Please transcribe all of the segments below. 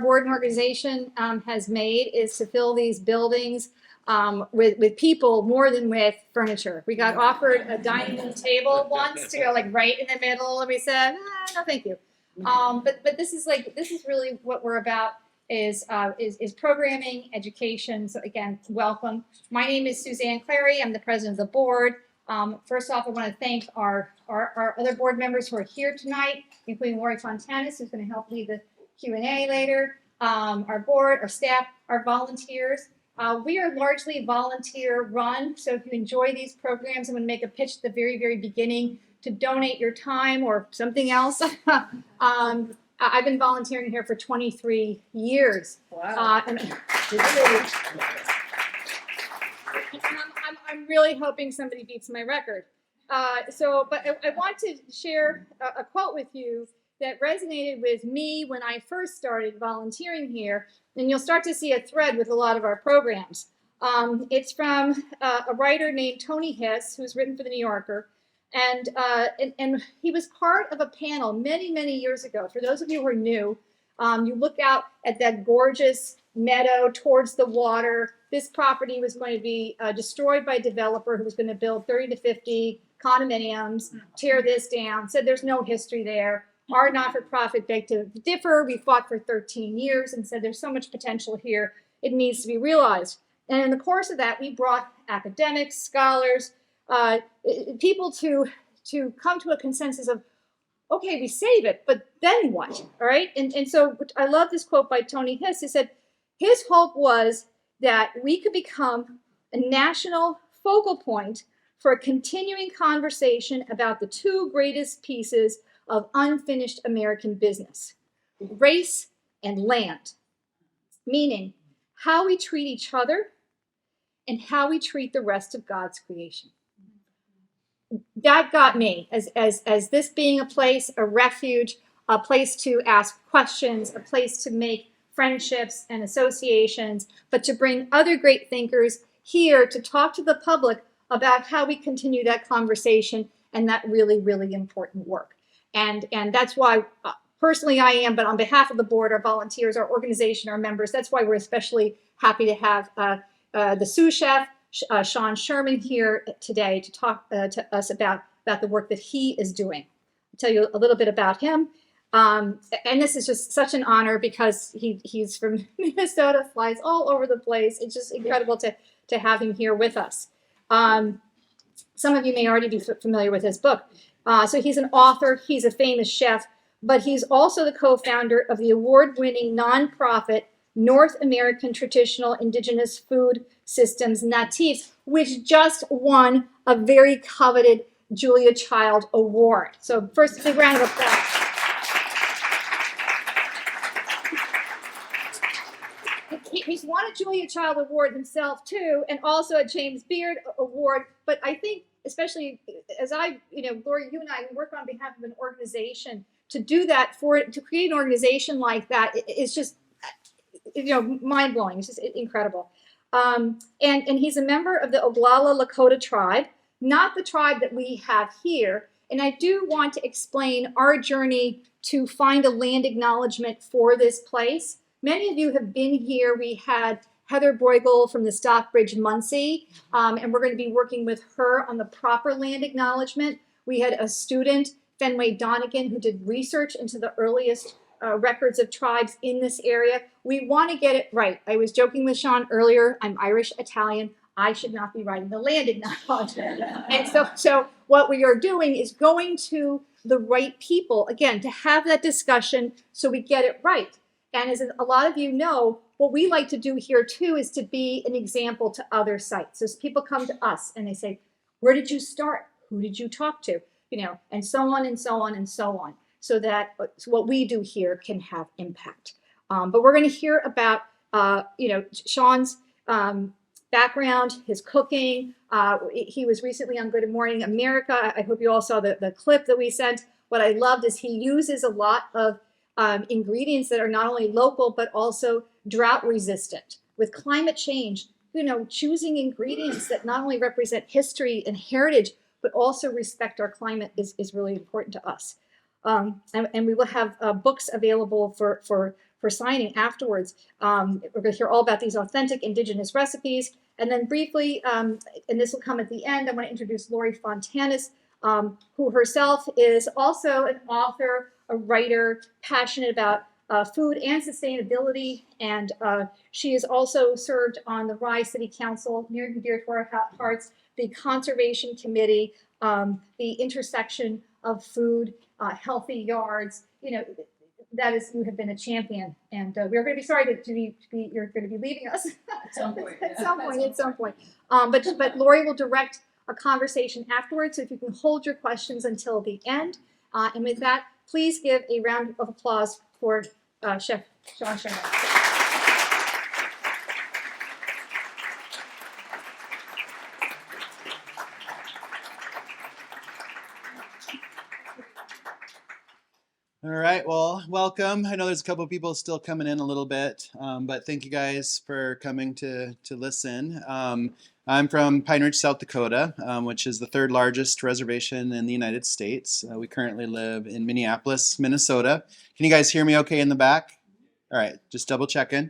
board and organization has made is to fill these buildings with people more than with furniture. We got offered a dining room table once to go like right in the middle, and we said, no, thank you. But this is really what we're about is programming, education. So again, welcome. My name is Suzanne Clary. I'm the president of the board. First off, I want to thank our other board members who are here tonight, including Lori Fontanis, who's going to help lead the Q&A later, our board, our staff, our volunteers. We are largely volunteer run, so if you enjoy these programs, I'm going to make a pitch at the very, very beginning to donate your time or something else. I've been volunteering here for 23 years. Wow. I'm really hoping somebody beats my record. But I want to share a quote with you that resonated with me when I first started volunteering here, and you'll start to see a thread with a lot of our programs. It's from a writer named Tony Hiss, who's written for The New Yorker, and he was part of a panel many, many years ago. For those of you who are new, you look out at that gorgeous meadow towards the water. This property was going to be destroyed by a developer who was going to build 30 to 50 condominiums, tear this down, said there's no history there. Our not-for-profit begged to differ. We fought for 13 years and said there's so much potential here, it needs to be realized. And in the course of that, we brought academics, scholars, people to come to a consensus of, okay, we save it, but then what? All right. And so I love this quote by Tony Hiss. He said his hope was that we could become a national focal point for a continuing conversation about the two greatest pieces of unfinished American business, race and land, meaning how we treat each other and how we treat the rest of God's creation. That got me as this being a place, a refuge, a place to ask questions, a place to make friendships and associations, but to bring other great thinkers here to talk to the public about how we continue that conversation and that really, really important work. And that's why personally I am, but on behalf of the board, our volunteers, our organization, our members, that's why we're especially happy to have the Sioux chef, Sherman, here today to talk to us about the work that he is doing. I'll tell you a little bit about him. And this is just such an honor because he's from Minnesota, flies all over the place. It's just incredible to have him here with us. Some of you may already be familiar with his book. So he's an author, he's a famous chef, but he's also the co-founder of the award-winning nonprofit North American Traditional Indigenous Food Systems, NΑTIFS, which just won a very coveted Julia Child Award. So first, a big round of applause. He's won a Julia Child Award himself too, and also a James Beard Award. But I think, especially as Lori, you and I work on behalf of an organization, to do that to create an organization like that is just, mind blowing. It's just incredible. And he's a member of the Oglala Lakota tribe, not the tribe that we have here. And I do want to explain our journey to find a land acknowledgement for this place. Many of you have been here. We had Heather Bruegel from the Stockbridge Muncie, and we're going to be working with her on the proper land acknowledgement. We had a student, Fenway Donegan, who did research into the earliest records of tribes in this area. We want to get it right. I was joking with Sean earlier. I'm Irish Italian. I should not be writing the land acknowledgement. And so what we are doing is going to the right people, again, to have that discussion so we get it right. And as a lot of you know, what we like to do here too is to be an example to other sites. So people come to us and they say, where did you start? Who did you talk to? And so on and so on and so on, so that what we do here can have impact. But we're going to hear about, Sean's background, his cooking. He was recently on Good Morning America. I hope you all saw the clip that we sent. What I loved is he uses a lot of ingredients that are not only local, but also drought resistant. With climate change, choosing ingredients that not only represent history and heritage, but also respect our climate is really important to us. And we will have books available for for signing afterwards. We're going to hear all about these authentic Indigenous recipes. And then briefly, and this will come at the end, I want to introduce Lori Fontanis, who herself is also an author, a writer, passionate about food and sustainability. And she has also served on the Rye City Council, near and dear to our hearts, the Conservation Committee, the intersection of food, healthy yards. You know, that is, you have been a champion, and we're going to be sorry to be you're going to be leaving us at some point. at some point. But Lori will direct a conversation afterwards, so if you can hold your questions until the end. And with that, please give a round of applause for Chef Sean Sherman. All right, well, welcome. I know there's a couple of people still coming in a little bit, but thank you guys for coming to listen. I'm from Pine Ridge, South Dakota, which is the third largest reservation in the United States. We currently live in Minneapolis, Minnesota. Can you guys hear me okay in the back? All right, just double checking.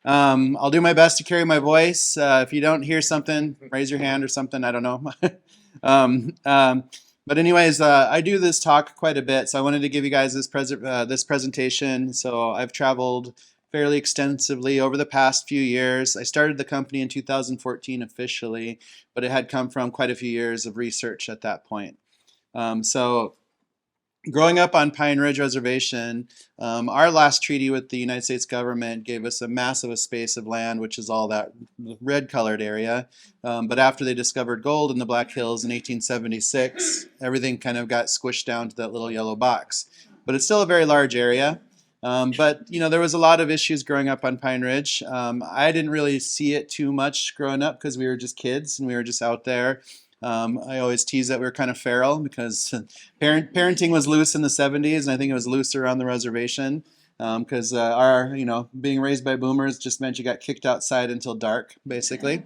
I'll do my best to carry my voice. If you don't hear something, raise your hand or something, I don't know. But anyways, I do this talk quite a bit, so I wanted to give you guys this presentation. So I've traveled fairly extensively over the past few years. I started the company in 2014 officially, but it had come from quite a few years of research at that point. So growing up on Pine Ridge Reservation, our last treaty with the United States government gave us a massive space of land, which is all that red colored area. But after they discovered gold in the Black Hills in 1876, everything kind of got squished down to that little yellow box. But it's still a very large area. But you know, there was a lot of issues growing up on Pine Ridge. I didn't really see it too much growing up because we were just kids and we were just out there. I always tease that we were kind of feral because parenting was loose in the 70s, and I think it was looser on the reservation because our, you know, being raised by boomers just meant you got kicked outside until dark, basically.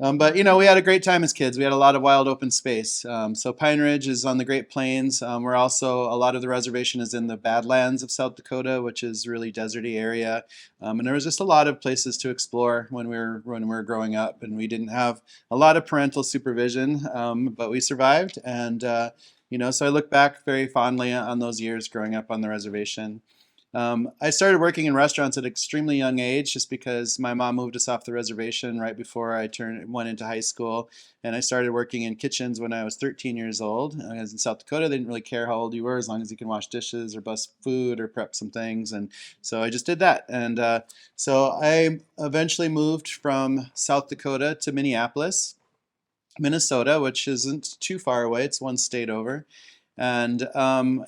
But you know, we had a great time as kids. We had a lot of wild open space. So Pine Ridge is on the Great Plains. We're also, a lot of the reservation is in the Badlands of South Dakota, which is really deserty area. And there was just a lot of places to explore when we were growing up, and we didn't have a lot of parental supervision, but we survived. And you know, so I look back very fondly on those years growing up on the reservation. I started working in restaurants at an extremely young age just because my mom moved us off the reservation right before I went into high school. And I started working in kitchens when I was 13 years old. As in South Dakota, they didn't really care how old you were as long as you can wash dishes or bus food or prep some things. And so I just did that. And so I eventually moved from South Dakota to Minneapolis, Minnesota, which isn't too far away. It's one state over. And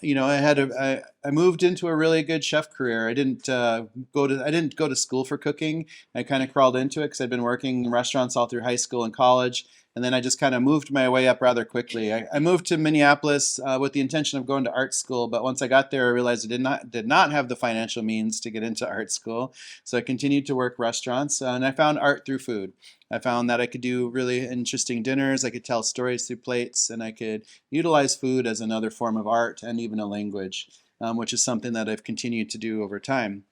you know, I moved into a really good chef career. I didn't go to school for cooking. I kind of crawled into it because I'd been working in restaurants all through high school and college. And then I just kind of moved my way up rather quickly. I moved to Minneapolis with the intention of going to art school, but once I got there, I realized I did not have the financial means to get into art school. So I continued to work restaurants, and I found art through food. I found that I could do really interesting dinners, I could tell stories through plates, and I could utilize food as another form of art and even a language, which is something that I've continued to do over time.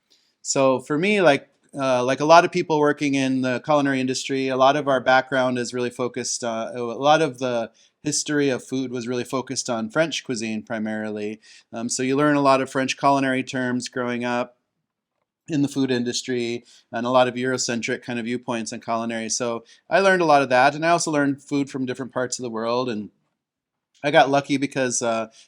So for me, like a lot of people working in the culinary industry, a lot of our background is really focused, a lot of the history of food was really focused on French cuisine primarily. So you learn a lot of French culinary terms growing up in the food industry and a lot of Eurocentric kind of viewpoints on culinary. So I learned a lot of that, and I also learned food from different parts of the world. And I got lucky because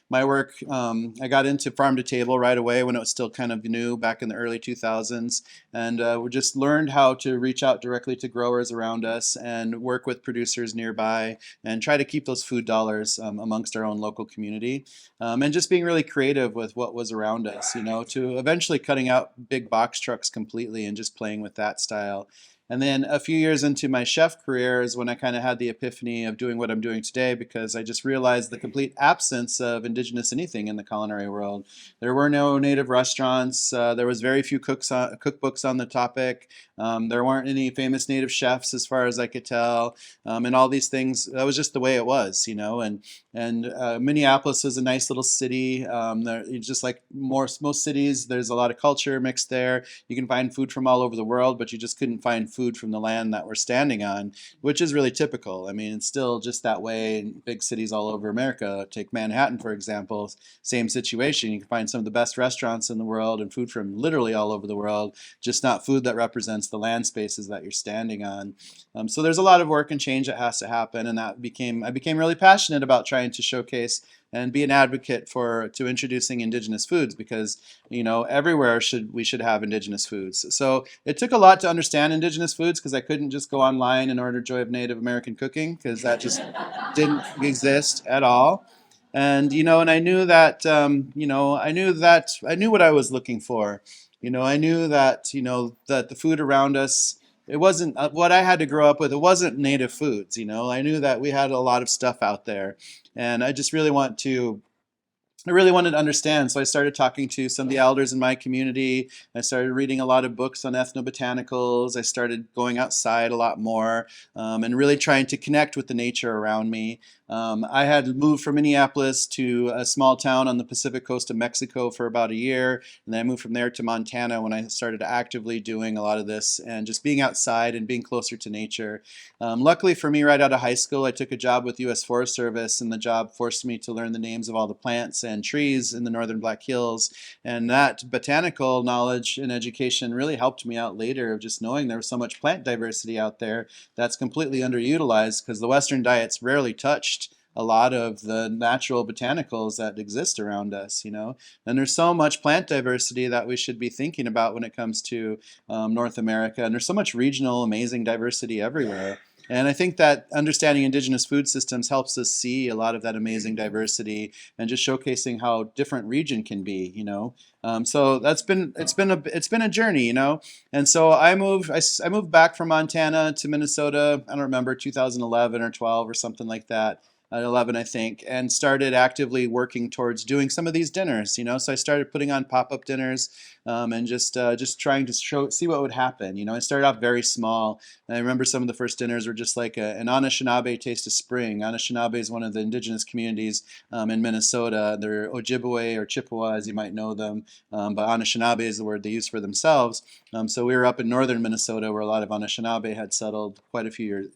my work, I got into farm to table right away when it was still kind of new back in the early 2000s. And we just learned how to reach out directly to growers around us and work with producers nearby and try to keep those food dollars amongst our own local community. And just being really creative with what was around us, you know, to eventually cutting out big box trucks completely and just playing with that style. And then a few years into my chef career is when I kind of had the epiphany of doing what I'm doing today, because I just realized the complete absence of indigenous anything in the culinary world. There were no native restaurants. There was very few cookbooks on the topic. There weren't any famous native chefs as far as I could tell. And all these things, that was just the way it was, you know. And Minneapolis is a nice little city. Just like most cities, there's a lot of culture mixed there. You can find food from all over the world, but you just couldn't find food from the land that we're standing on, which is really typical. I mean, it's still just that way in big cities all over America. Take Manhattan, for example, same situation. You can find some of the best restaurants in the world and food from literally all over the world, just not food that represents the land spaces that you're standing on. So there's a lot of work and change that has to happen, and I became really passionate about trying to showcase and be an advocate to introducing indigenous foods, because everywhere we should have indigenous foods. So it took a lot to understand indigenous foods, because I couldn't just go online and order Joy of Native American Cooking, because that just didn't exist at all. And I knew that I knew what I was looking for. I knew that that the food around us, it wasn't what I had to grow up with. It wasn't native foods. I knew that we had a lot of stuff out there, and I really wanted to understand. So I started talking to some of the elders in my community. I started reading a lot of books on ethnobotanicals. I started going outside a lot more, and really trying to connect with the nature around me. I had moved from Minneapolis to a small town on the Pacific coast of Mexico for about a year. And then I moved from there to Montana when I started actively doing a lot of this and just being outside and being closer to nature. Luckily for me, right out of high school, I took a job with U.S. Forest Service, and the job forced me to learn the names of all the plants and trees in the northern Black Hills. And that botanical knowledge and education really helped me out later, of just knowing there was so much plant diversity out there that's completely underutilized, because the Western diet's rarely touched a lot of the natural botanicals that exist around us, And there's so much plant diversity that we should be thinking about when it comes to North America. And there's so much regional, amazing diversity everywhere. And I think that understanding indigenous food systems helps us see a lot of that amazing diversity, and just showcasing how different region can be. So it's been a journey. And so I moved back from Montana to Minnesota. I don't remember, 2011 or 12 or something like that. 11, I think, and started actively working towards doing some of these dinners. So I started putting on pop-up dinners, and just trying to see what would happen. I started off very small. And I remember some of the first dinners were just like an Anishinaabe taste of spring. Anishinaabe is one of the indigenous communities in Minnesota. They're Ojibwe or Chippewa, as you might know them, but Anishinaabe is the word they use for themselves. So we were up in northern Minnesota, where a lot of Anishinaabe had settled quite a few years,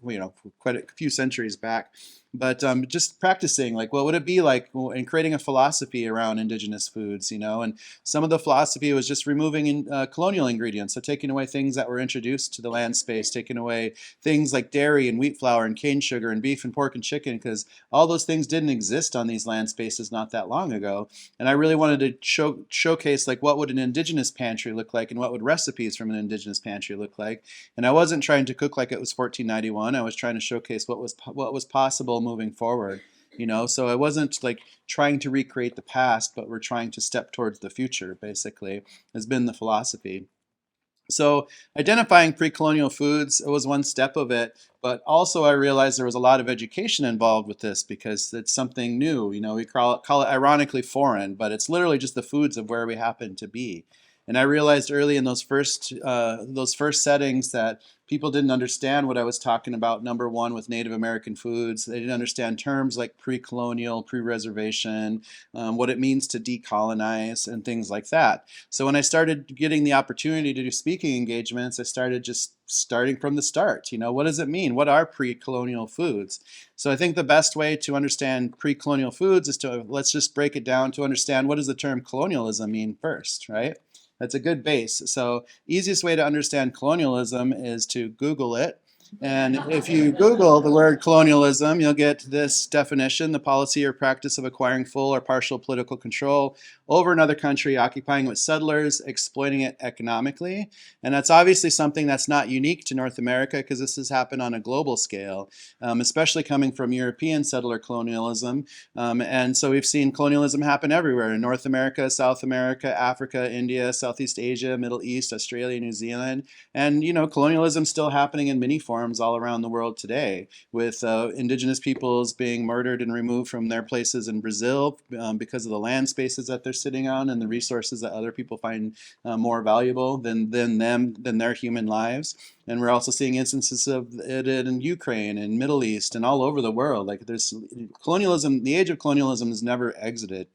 quite a few centuries back. But just practicing, like, what would it be like, and creating a philosophy around indigenous foods, and some of the philosophy was just removing colonial ingredients, so taking away things that were introduced to the land space, taking away things like dairy and wheat flour and cane sugar and beef and pork and chicken, because all those things didn't exist on these land spaces not that long ago. And I really wanted to showcase, like, what would an indigenous pantry look like, and what would recipes from an indigenous pantry look like. And I wasn't trying to cook like it was 1491. I was trying to showcase what was possible moving forward. So I wasn't like trying to recreate the past, but we're trying to step towards the future, basically, has been the philosophy. So identifying pre-colonial foods was one step of it, but also I realized there was a lot of education involved with this, because it's something new. We call it ironically foreign, but it's literally just the foods of where we happen to be. And I realized early in those first settings that people didn't understand what I was talking about. Number one, with Native American foods, they didn't understand terms like pre-colonial, pre-reservation, what it means to decolonize, and things like that. So when I started getting the opportunity to do speaking engagements, I started just starting from the start. What does it mean? What are pre-colonial foods? So I think the best way to understand pre-colonial foods is let's just break it down to understand, what does the term colonialism mean first, right? That's a good base. So easiest way to understand colonialism is to Google it. And if you Google the word colonialism, you'll get this definition: the policy or practice of acquiring full or partial political control over another country, occupying with settlers, exploiting it economically. And that's obviously something that's not unique to North America, because this has happened on a global scale, especially coming from European settler colonialism. And so we've seen colonialism happen everywhere: in North America, South America, Africa, India, Southeast Asia, Middle East, Australia, New Zealand. And, colonialism still happening in many forms all around the world today, with indigenous peoples being murdered and removed from their places in Brazil because of the land spaces that they're sitting on and the resources that other people find more valuable than their human lives. And we're also seeing instances of it in Ukraine and Middle East and all over the world. Like, there's colonialism, the age of colonialism has never exited.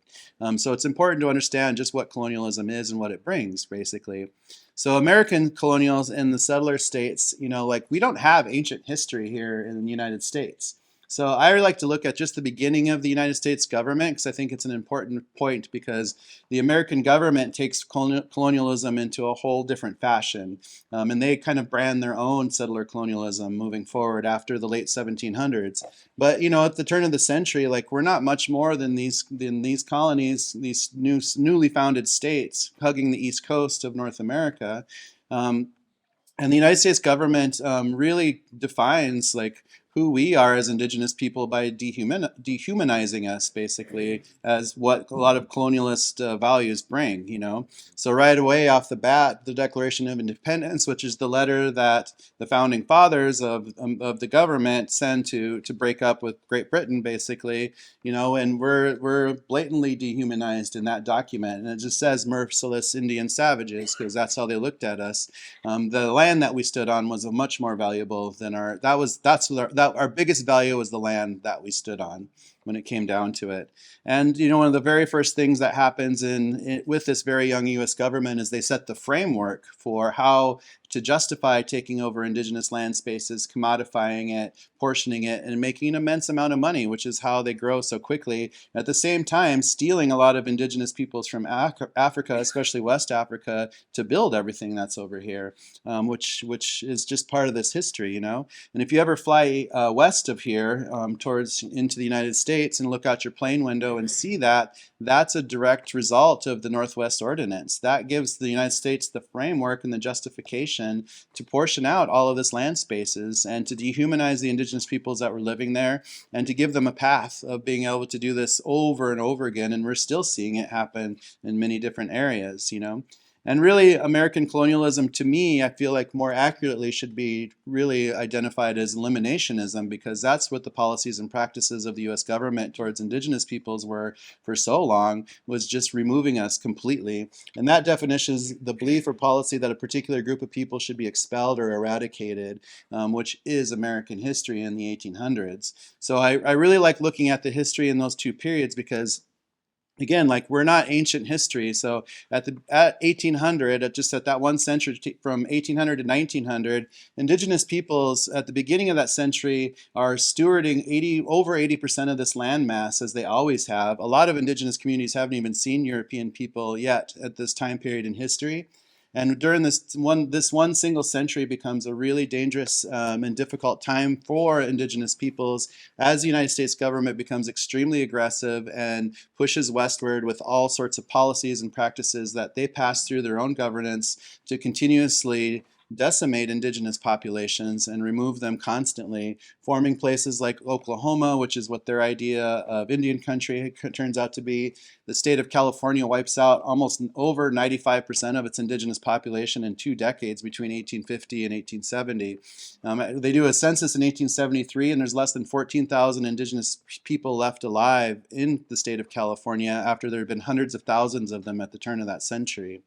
So it's important to understand just what colonialism is and what it brings, basically. So American colonials in the settler states, we don't have ancient history here in the United States. So I like to look at just the beginning of the United States government, because I think it's an important point, because the American government takes colonialism into a whole different fashion. And they kind of brand their own settler colonialism moving forward after the late 1700s. But, at the turn of the century, we're not much more than these colonies, these newly founded states hugging the East Coast of North America. And the United States government really defines who we are as indigenous people by dehumanizing us, basically, as what a lot of colonialist values bring. So right away off the bat, the Declaration of Independence, which is the letter that the founding fathers of the government send to break up with Great Britain, basically, and we're blatantly dehumanized in that document. And it just says merciless Indian savages, because that's how they looked at us. The land that we stood on was much more valuable than our biggest value was the land that we stood on when it came down to it. And one of the very first things that happens with this very young U.S. government is they set the framework for how to justify taking over indigenous land spaces, commodifying it, portioning it, and making an immense amount of money, which is how they grow so quickly. At the same time, stealing a lot of indigenous peoples from Africa, especially West Africa, to build everything that's over here, which is just part of this history, And if you ever fly west of here into the United States and look out your plane window and see that, that's a direct result of the Northwest Ordinance. That gives the United States the framework and the justification to portion out all of this land spaces and to dehumanize the indigenous peoples that were living there, and to give them a path of being able to do this over and over again. And we're still seeing it happen in many different areas, And really, American colonialism, to me, I feel like more accurately should be really identified as eliminationism, because that's what the policies and practices of the U.S. government towards indigenous peoples were for so long, was just removing us completely. And that definition is the belief or policy that a particular group of people should be expelled or eradicated, which is American history in the 1800s. So I really like looking at the history in those two periods, because again, we're not ancient history. So at 1800, just at that one century, from 1800 to 1900, indigenous peoples at the beginning of that century are stewarding over 80% of this land mass, as they always have. A lot of indigenous communities haven't even seen European people yet at this time period in history. And during this one single century becomes a really dangerous and difficult time for indigenous peoples, as the United States government becomes extremely aggressive and pushes westward with all sorts of policies and practices that they pass through their own governance to continuously decimate indigenous populations and remove them constantly, forming places like Oklahoma, which is what their idea of Indian country turns out to be. The state of California wipes out almost over 95% of its indigenous population in 2 decades, between 1850 and 1870. They do a census in 1873, and there's less than 14,000 indigenous people left alive in the state of California, after there have been hundreds of thousands of them at the turn of that century.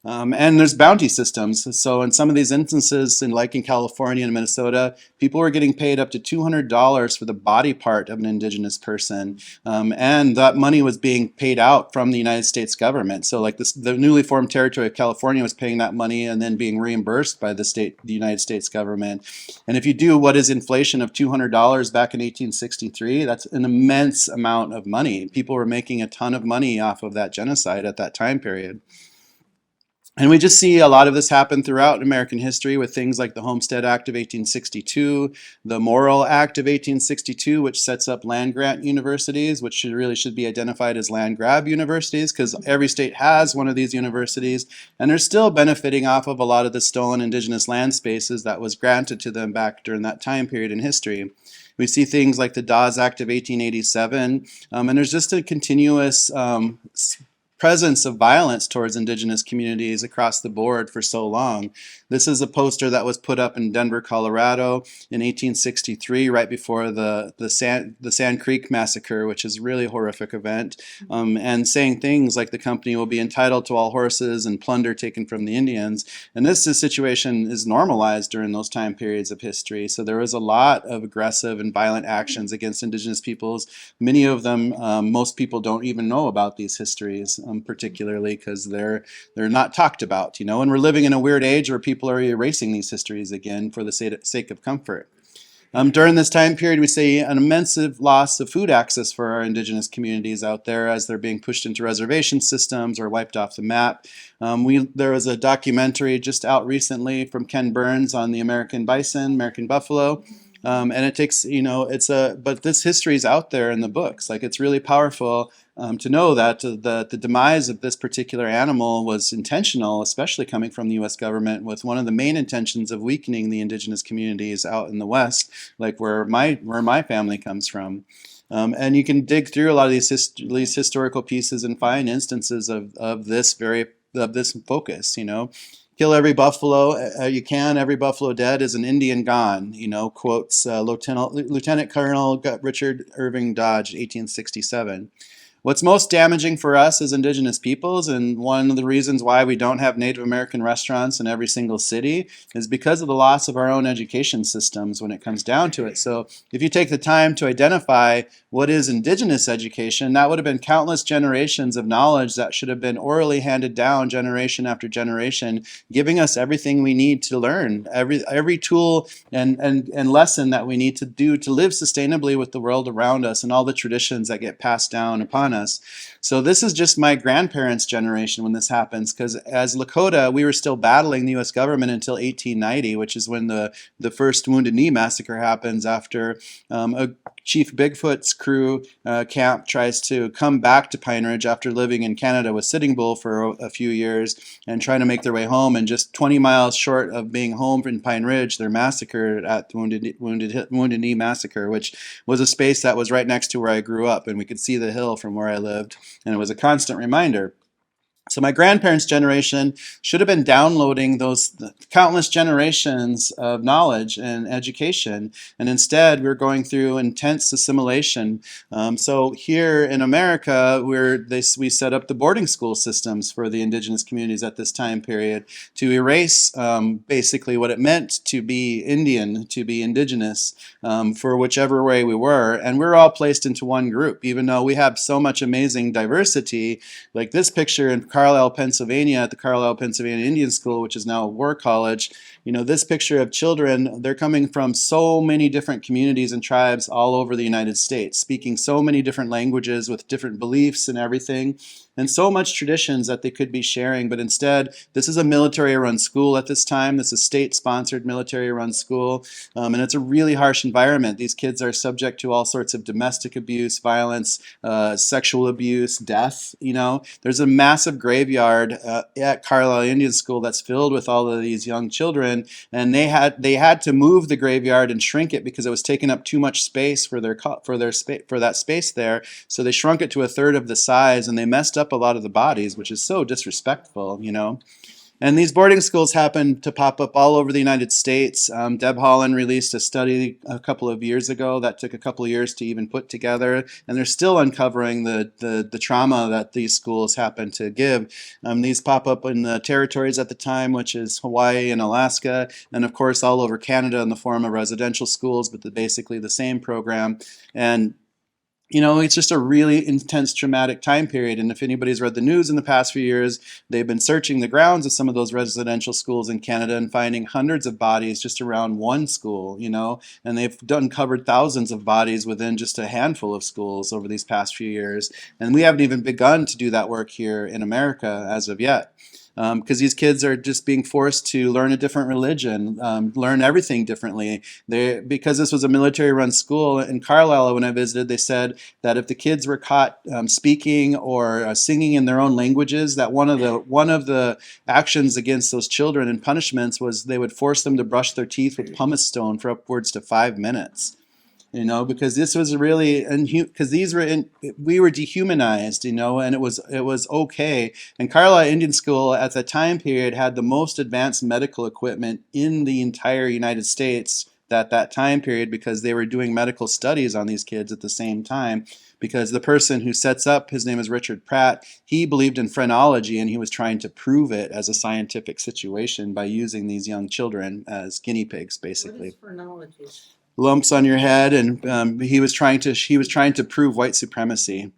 And there's bounty systems. So in some of these instances, in California and Minnesota, people were getting paid up to $200 for the body part of an indigenous person. And that money was being paid out from the United States government. So the newly formed territory of California was paying that money and then being reimbursed by the United States government. And if you do what is inflation of $200 back in 1863, that's an immense amount of money. People were making a ton of money off of that genocide at that time period. And we just see a lot of this happen throughout American history with things like the Homestead Act of 1862, the Morrill Act of 1862, which sets up land grant universities, which should be identified as land grab universities, because every state has one of these universities, and they're still benefiting off of a lot of the stolen indigenous land spaces that was granted to them back during that time period in history. We see things like the Dawes Act of 1887, and there's just a continuous presence of violence towards indigenous communities across the board for so long. This is a poster that was put up in Denver, Colorado in 1863, right before the Sand Creek Massacre, which is a really horrific event, and saying things like the company will be entitled to all horses and plunder taken from the Indians. And this situation is normalized during those time periods of history. So there was a lot of aggressive and violent actions against indigenous peoples. Many of them, most people don't even know about these histories, particularly because they're not talked about, you know. And we're living in a weird age where people are erasing these histories again for the sake of comfort. During this time period, we see an immense loss of food access for our indigenous communities out there as they're being pushed into reservation systems or wiped off the map. There was a documentary just out recently from Ken Burns on the American bison, American buffalo. And it takes, you know, but this history is out there in the books. Like, it's really powerful to know that the demise of this particular animal was intentional, especially coming from the U.S. government, with one of the main intentions of weakening the indigenous communities out in the West, like where my family comes from. And you can dig through a lot of these historical pieces and find instances of this focus, you know. Kill every buffalo you can. Every buffalo dead is an Indian gone. You know, quotes Lieutenant Colonel Richard Irving Dodge, 1867. What's most damaging for us as indigenous peoples, and one of the reasons why we don't have Native American restaurants in every single city, is because of the loss of our own education systems when it comes down to it. So if you take the time to identify what is indigenous education, that would have been countless generations of knowledge that should have been orally handed down generation after generation, giving us everything we need to learn, every tool and lesson that we need to do to live sustainably with the world around us, and all the traditions that get passed down upon us. So this is just my grandparents' generation when this happens, because as Lakota, we were still battling the U.S. government until 1890, which is when the first Wounded Knee Massacre happens, after a Chief Bigfoot's crew camp tries to come back to Pine Ridge after living in Canada with Sitting Bull for a few years and trying to make their way home. And just 20 miles short of being home in Pine Ridge, they're massacred at the Wounded Knee Massacre, which was a space that was right next to where I grew up, and we could see the hill from where I lived, and it was a constant reminder. So my grandparents' generation should have been downloading those countless generations of knowledge and education, and instead we're going through intense assimilation. So here in America, we set up the boarding school systems for the indigenous communities at this time period to erase basically what it meant to be Indian, to be indigenous, for whichever way we were, and we're all placed into one group, even though we have so much amazing diversity. Like this picture in Carlisle, Pennsylvania, at the Carlisle, Pennsylvania Indian School, which is now a war college. You know, this picture of children, they're coming from so many different communities and tribes all over the United States, speaking so many different languages with different beliefs and everything, and so much traditions that they could be sharing. But instead, this is a military-run school at this time. This is a state-sponsored military-run school, and it's a really harsh environment. These kids are subject to all sorts of domestic abuse, violence, sexual abuse, death. You know, there's a massive graveyard at Carlisle Indian School that's filled with all of these young children, and they had to move the graveyard and shrink it because it was taking up too much space for that space there. So they shrunk it to a third of the size, and they messed up a lot of the bodies, which is so disrespectful, you know. And these boarding schools happen to pop up all over the United States. Deb Holland released a study a couple of years ago that took a couple of years to even put together, and they're still uncovering the trauma that these schools happen to give. These pop up in the territories at the time, which is Hawaii and Alaska, and of course all over Canada in the form of residential schools, but basically the same program. And you know, it's just a really intense, traumatic time period. And if anybody's read the news in the past few years, they've been searching the grounds of some of those residential schools in Canada and finding hundreds of bodies just around one school, you know, and they've uncovered thousands of bodies within just a handful of schools over these past few years. And we haven't even begun to do that work here in America as of yet. because these kids are just being forced to learn a different religion, learn everything differently. Because this was a military-run school in Carlisle when I visited, they said that if the kids were caught speaking or singing in their own languages, that one of the actions against those children and punishments was they would force them to brush their teeth with pumice stone for upwards to 5 minutes. Because this was really, because we were dehumanized, and it was okay. And Carlisle Indian School at the time period had the most advanced medical equipment in the entire United States at that time period, because they were doing medical studies on these kids at the same time. Because the person who sets up, his name is Richard Pratt, he believed in phrenology, and he was trying to prove it as a scientific situation by using these young children as guinea pigs, basically. What is phrenology? Lumps on your head, and he was trying to prove white supremacy.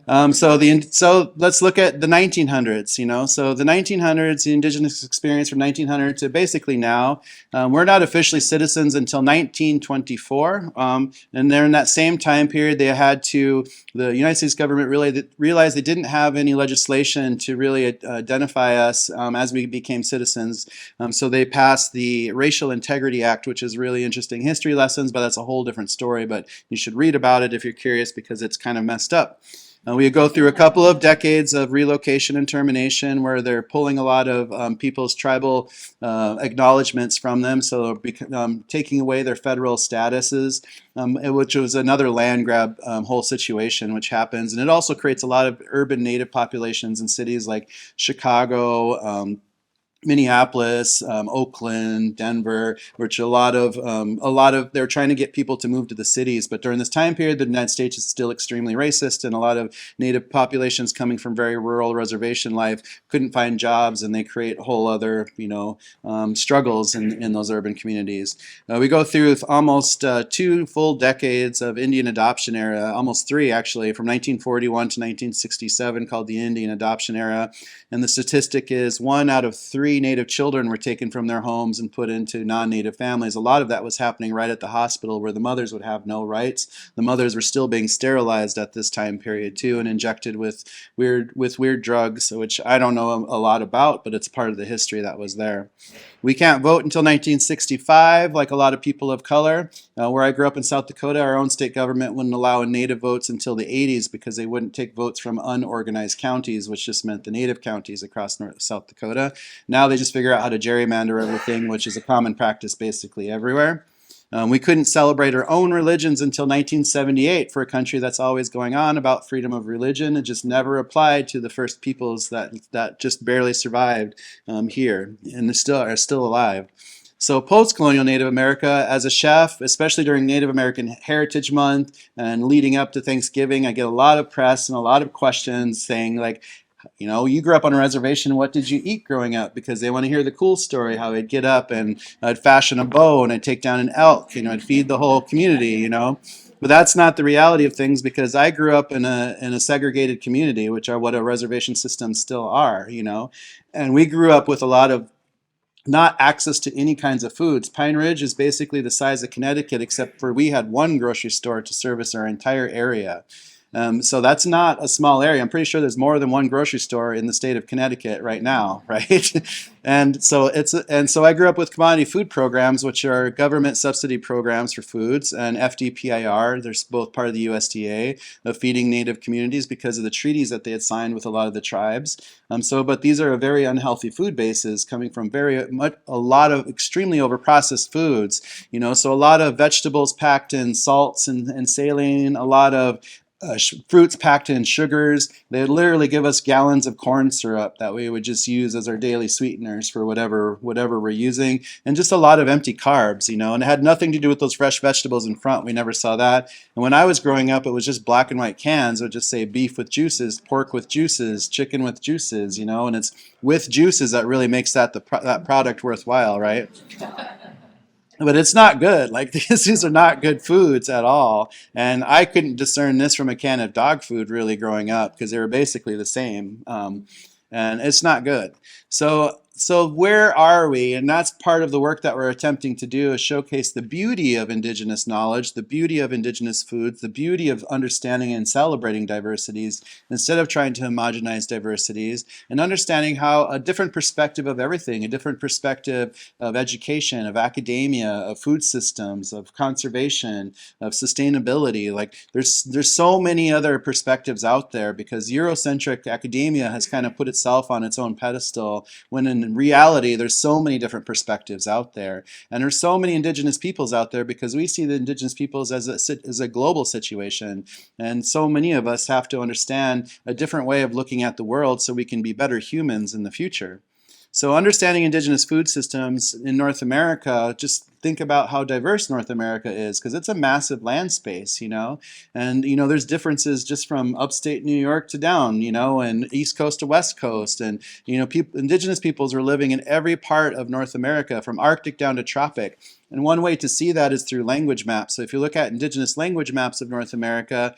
So let's look at the 1900s. So the 1900s, the Indigenous experience from 1900 to basically now. We're not officially citizens until 1924, and then in that same time period, the United States government realized they didn't have any legislation to really identify us as we became citizens. So they passed the Racial Integrity Act, which is really interesting history lessons, but that's a whole different story. But you should read about it if you're curious, because it's kind of messed up. We go through a couple of decades of relocation and termination where they're pulling a lot of people's tribal acknowledgments from them, so taking away their federal statuses, which was another land grab whole situation which happens. And it also creates a lot of urban native populations in cities like Chicago, Minneapolis, Oakland, Denver, which a lot of they're trying to get people to move to the cities. But during this time period, the United States is still extremely racist, and a lot of native populations coming from very rural reservation life couldn't find jobs, and they create whole other struggles in those urban communities. We go through almost 2 full decades of Indian adoption era, almost 3 actually, from 1941 to 1967, called the Indian adoption era. And the statistic is 1 out of 3 Native children were taken from their homes and put into non-Native families. A lot of that was happening right at the hospital, where the mothers would have no rights. The mothers were still being sterilized at this time period too, and injected with weird drugs, which I don't know a lot about, but it's part of the history that was there. We can't vote until 1965, like a lot of people of color. Where I grew up in South Dakota, our own state government wouldn't allow Native votes until the 80s, because they wouldn't take votes from unorganized counties, which just meant the Native counties across South Dakota. Now they just figure out how to gerrymander everything, which is a common practice basically everywhere. We couldn't celebrate our own religions until 1978 for a country that's always going on about freedom of religion. It just never applied to the first peoples that just barely survived here and are still alive. So post-colonial Native America, as a chef, especially during Native American Heritage Month and leading up to Thanksgiving, I get a lot of press and a lot of questions saying like, you grew up on a reservation, what did you eat growing up? Because they want to hear the cool story, how I'd get up and I'd fashion a bow and I'd take down an elk, I'd feed the whole community, But that's not the reality of things, because I grew up in a segregated community, which are what a reservation systems still are, And we grew up with a lot of not access to any kinds of foods. Pine Ridge is basically the size of Connecticut, except for we had one grocery store to service our entire area. So that's not a small area. I'm pretty sure there's more than one grocery store in the state of Connecticut right now, right? And so I grew up with commodity food programs, which are government subsidy programs for foods, and FDPIR. They're both part of the USDA, of feeding Native communities because of the treaties that they had signed with a lot of the tribes. But these are very unhealthy food bases coming from a lot of extremely overprocessed foods. So a lot of vegetables packed in salts and saline, a lot of fruits packed in sugars. They would literally give us gallons of corn syrup that we would just use as our daily sweeteners for whatever we're using, and just a lot of empty carbs, and it had nothing to do with those fresh vegetables in front. We never saw that. And when I was growing up, it was just black and white cans. It would just say beef with juices, pork with juices, chicken with juices, and it's with juices that really makes that product worthwhile, right? But it's not good. Like, these are not good foods at all. And I couldn't discern this from a can of dog food really growing up, because they were basically the same. And it's not good. So so where are we? And that's part of the work that we're attempting to do, is showcase the beauty of Indigenous knowledge, the beauty of Indigenous foods, the beauty of understanding and celebrating diversities instead of trying to homogenize diversities, and understanding how a different perspective of everything, a different perspective of education, of academia, of food systems, of conservation, of sustainability. Like there's so many other perspectives out there, because Eurocentric academia has kind of put itself on its own pedestal, when in reality there's so many different perspectives out there, and there's so many Indigenous peoples out there, because we see the Indigenous peoples as a global situation, and so many of us have to understand a different way of looking at the world so we can be better humans in the future. So understanding Indigenous food systems in North America, just think about how diverse North America is, because it's a massive land space, and there's differences just from upstate New York to down, and East Coast to West Coast, and Indigenous peoples are living in every part of North America, from Arctic down to tropic. And one way to see that is through language maps. So if you look at Indigenous language maps of North America,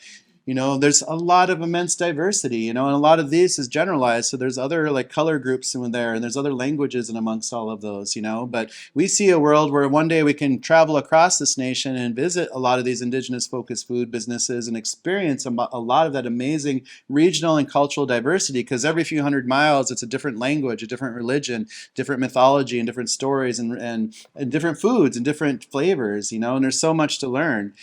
there's a lot of immense diversity, and a lot of this is generalized. So there's other like color groups in there, and there's other languages in amongst all of those, But we see a world where one day we can travel across this nation and visit a lot of these Indigenous focused food businesses and experience a lot of that amazing regional and cultural diversity, because every few hundred miles it's a different language, a different religion, different mythology, and different stories, and different foods and different flavors, and there's so much to learn.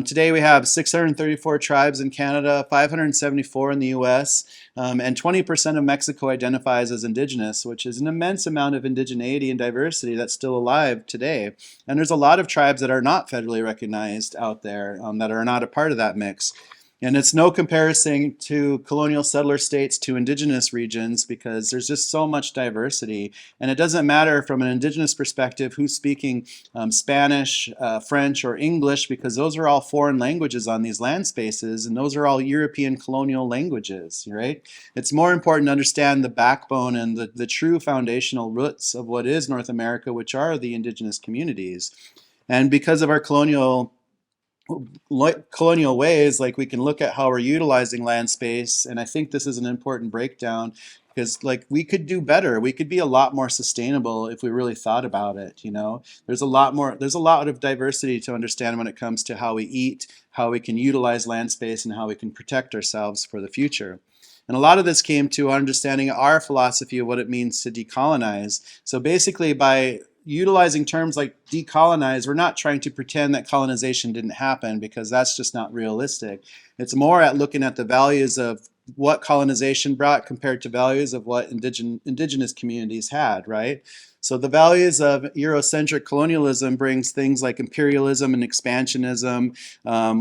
Today we have 634 tribes in Canada, 574 in the US, and 20% of Mexico identifies as Indigenous, which is an immense amount of indigeneity and diversity that's still alive today. And there's a lot of tribes that are not federally recognized out there, that are not a part of that mix. And it's no comparison to colonial settler states to Indigenous regions, because there's just so much diversity. And it doesn't matter from an Indigenous perspective who's speaking Spanish, French, or English, because those are all foreign languages on these land spaces, and those are all European colonial languages, right? It's more important to understand the backbone and the true foundational roots of what is North America, which are the Indigenous communities. And because of our colonial ways, like we can look at how we're utilizing land space, and I think this is an important breakdown, because like we could do better, we could be a lot more sustainable if we really thought about it. There's a lot of diversity to understand when it comes to how we eat, how we can utilize land space, and how we can protect ourselves for the future. And a lot of this came to understanding our philosophy of what it means to decolonize. So basically, by utilizing terms like decolonize, we're not trying to pretend that colonization didn't happen, because that's just not realistic. It's more at looking at the values of what colonization brought compared to values of what indigenous communities had, right? So the values of Eurocentric colonialism brings things like imperialism and expansionism,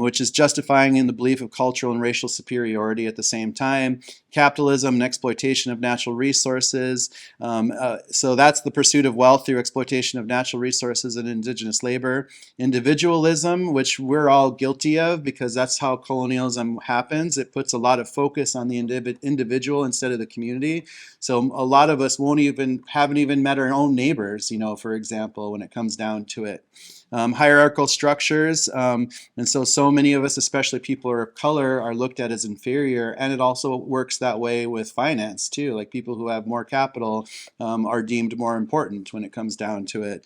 which is justifying in the belief of cultural and racial superiority at the same time. Capitalism and exploitation of natural resources. So that's the pursuit of wealth through exploitation of natural resources and indigenous labor. Individualism, which we're all guilty of, because that's how colonialism happens. It puts a lot of focus on the individual instead of the community. So a lot of us haven't even met our own neighbors, for example, when it comes down to it. Hierarchical structures, and so many of us, especially people of color, are looked at as inferior, and it also works that way with finance too. Like people who have more capital are deemed more important when it comes down to it.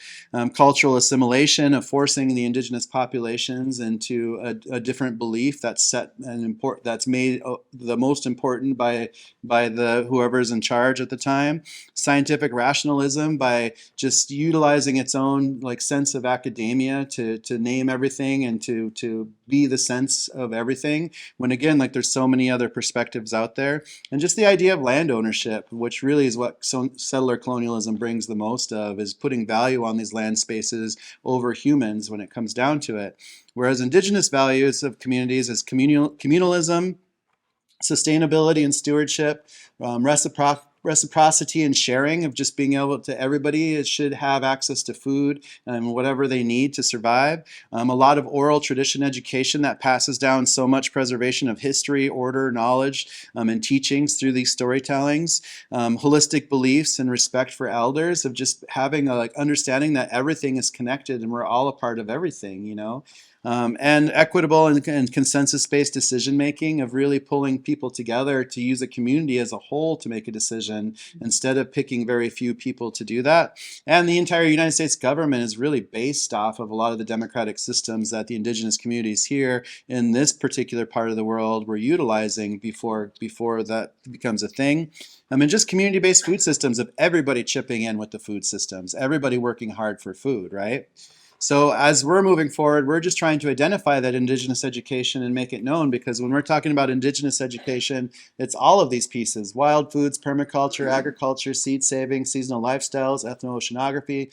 Cultural assimilation of forcing the indigenous populations into a different belief that's set and that's made the most important by the whoever's in charge at the time. Scientific rationalism, by just utilizing its own like sense of academia to name everything and to be the sense of everything, when again, like there's so many other perspectives out there. And just the idea of land ownership, which really is what settler colonialism brings the most of, is putting value on these land spaces over humans when it comes down to it. Whereas indigenous values of communities is communalism, sustainability and stewardship, reciprocity and sharing, of just being able to, everybody should have access to food and whatever they need to survive. A lot of oral tradition education that passes down so much preservation of history, order, knowledge, and teachings through these storytellings. Holistic beliefs and respect for elders, of just having a understanding that everything is connected and we're all a part of everything, and equitable and consensus-based decision making of really pulling people together to use a community as a whole to make a decision instead of picking very few people to do that. And the entire United States government is really based off of a lot of the democratic systems that the indigenous communities here in this particular part of the world were utilizing before that becomes a thing. I mean, just community-based food systems of everybody chipping in with the food systems, everybody working hard for food, right? So as we're moving forward, we're just trying to identify that Indigenous education and make it known, because when we're talking about Indigenous education, it's all of these pieces: wild foods, permaculture, agriculture, seed saving, seasonal lifestyles, ethno-oceanography,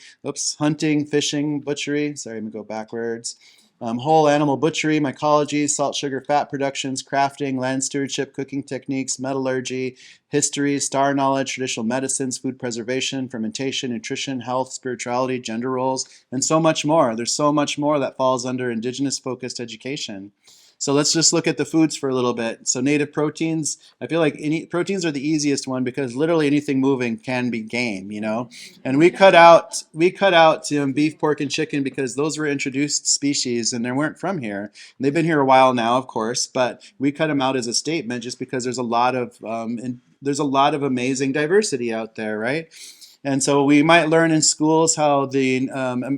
hunting, fishing, butchery. Sorry, I'm gonna go backwards. Whole animal butchery, mycology, salt, sugar, fat productions, crafting, land stewardship, cooking techniques, metallurgy, history, star knowledge, traditional medicines, food preservation, fermentation, nutrition, health, spirituality, gender roles, and so much more. There's so much more that falls under Indigenous focused education. So let's just look at the foods for a little bit. So native proteins, I feel like proteins are the easiest one because literally anything moving can be game, you know. And we cut out beef, pork, and chicken because those were introduced species and they weren't from here. They've been here a while now, of course, but we cut them out as a statement just because there's a lot of amazing diversity out there, right? And so we might learn in schools how the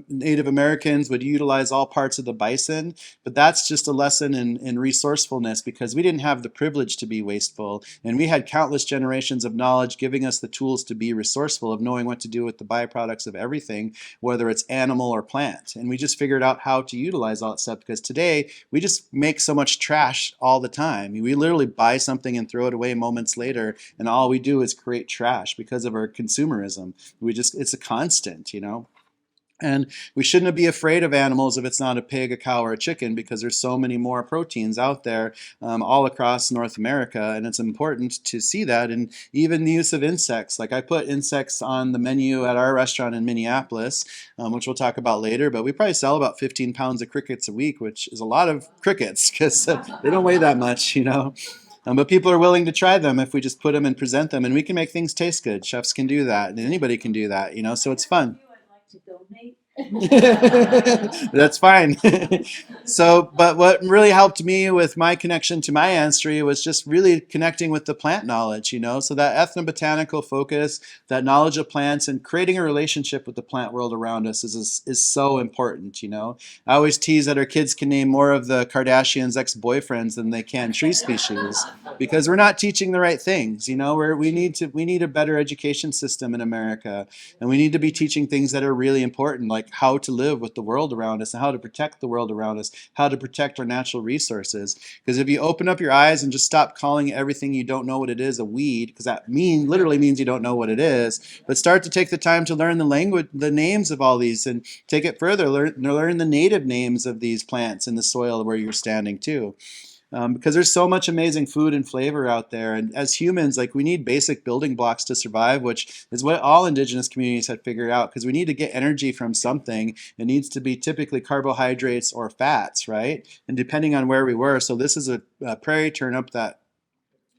Native Americans would utilize all parts of the bison, but that's just a lesson in resourcefulness, because we didn't have the privilege to be wasteful. And we had countless generations of knowledge giving us the tools to be resourceful, of knowing what to do with the byproducts of everything, whether it's animal or plant. And we just figured out how to utilize all that stuff, because today we just make so much trash all the time. We literally buy something and throw it away moments later, and all we do is create trash because of our consumerism. It's a constant, you know. And we shouldn't be afraid of animals if it's not a pig, a cow, or a chicken, because there's so many more proteins out there all across North America. And it's important to see that. And even the use of insects. Like I put insects on the menu at our restaurant in Minneapolis, which we'll talk about later. But we probably sell about 15 pounds of crickets a week, which is a lot of crickets because they don't weigh that much, you know. But people are willing to try them if we just put them and present them, and we can make things taste good. Chefs can do that, and anybody can do that, you know, so it's fun. That's fine. So, but what really helped me with my connection to my ancestry was just really connecting with the plant knowledge, you know, so that ethnobotanical focus, that knowledge of plants, and creating a relationship with the plant world around us is so important, you know. I always tease that our kids can name more of the Kardashians' ex-boyfriends than they can tree species, because we're not teaching the right things, you know. We need a better education system in America, and we need to be teaching things that are really important, like how to live with the world around us and how to protect the world around us, how to protect our natural resources. Because if you open up your eyes and just stop calling everything you don't know what it is a weed, because that literally means you don't know what it is, but start to take the time to learn the language, the names of all these, and take it further, learn the native names of these plants in the soil where you're standing too. Because there's so much amazing food and flavor out there, and as humans, like, we need basic building blocks to survive, which is what all indigenous communities had figured out. Because we need to get energy from something, it needs to be typically carbohydrates or fats, right? And depending on where we were, so this is a prairie turnip that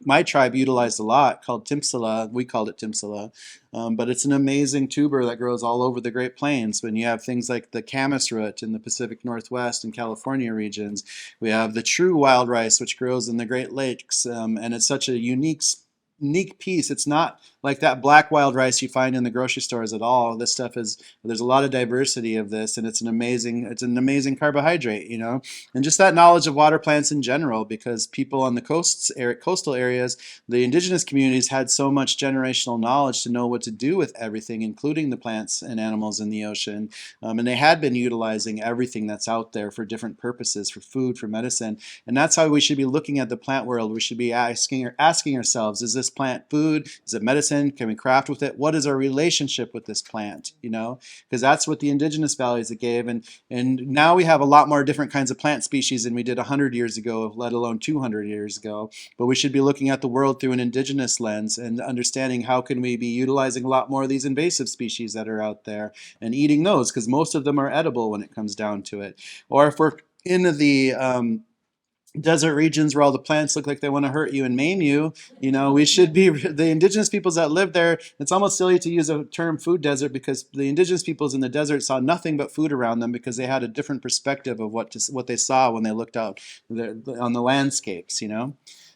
my tribe utilized a lot, called timsala. We called it timsala, but it's an amazing tuber that grows all over the Great Plains. When you have things like the camas root in the Pacific Northwest and California regions, we have the true wild rice, which grows in the Great Lakes, and it's such a unique piece. It's not like that black wild rice you find in the grocery stores at all. This stuff there's a lot of diversity of this, and it's an amazing carbohydrate, you know. And just that knowledge of water plants in general, because people on the coastal areas, the indigenous communities, had so much generational knowledge to know what to do with everything, including the plants and animals in the ocean. And they had been utilizing everything that's out there for different purposes, for food, for medicine. And that's how we should be looking at the plant world. We should be asking ourselves, is this plant food? Is it medicine? Can we craft with it? What is our relationship with this plant? You know, because that's what the indigenous values it gave. And now we have a lot more different kinds of plant species than we did 100 years ago, let alone 200 years ago. But we should be looking at the world through an indigenous lens and understanding how can we be utilizing a lot more of these invasive species that are out there and eating those, because most of them are edible when it comes down to it. Or if we're in desert regions where all the plants look like they want to hurt you and maim you. We should be the indigenous peoples that live there. It's almost silly to use a term food desert, because the indigenous peoples in the desert saw nothing but food around them, because they had a different perspective of what they saw when they looked out on the landscapes.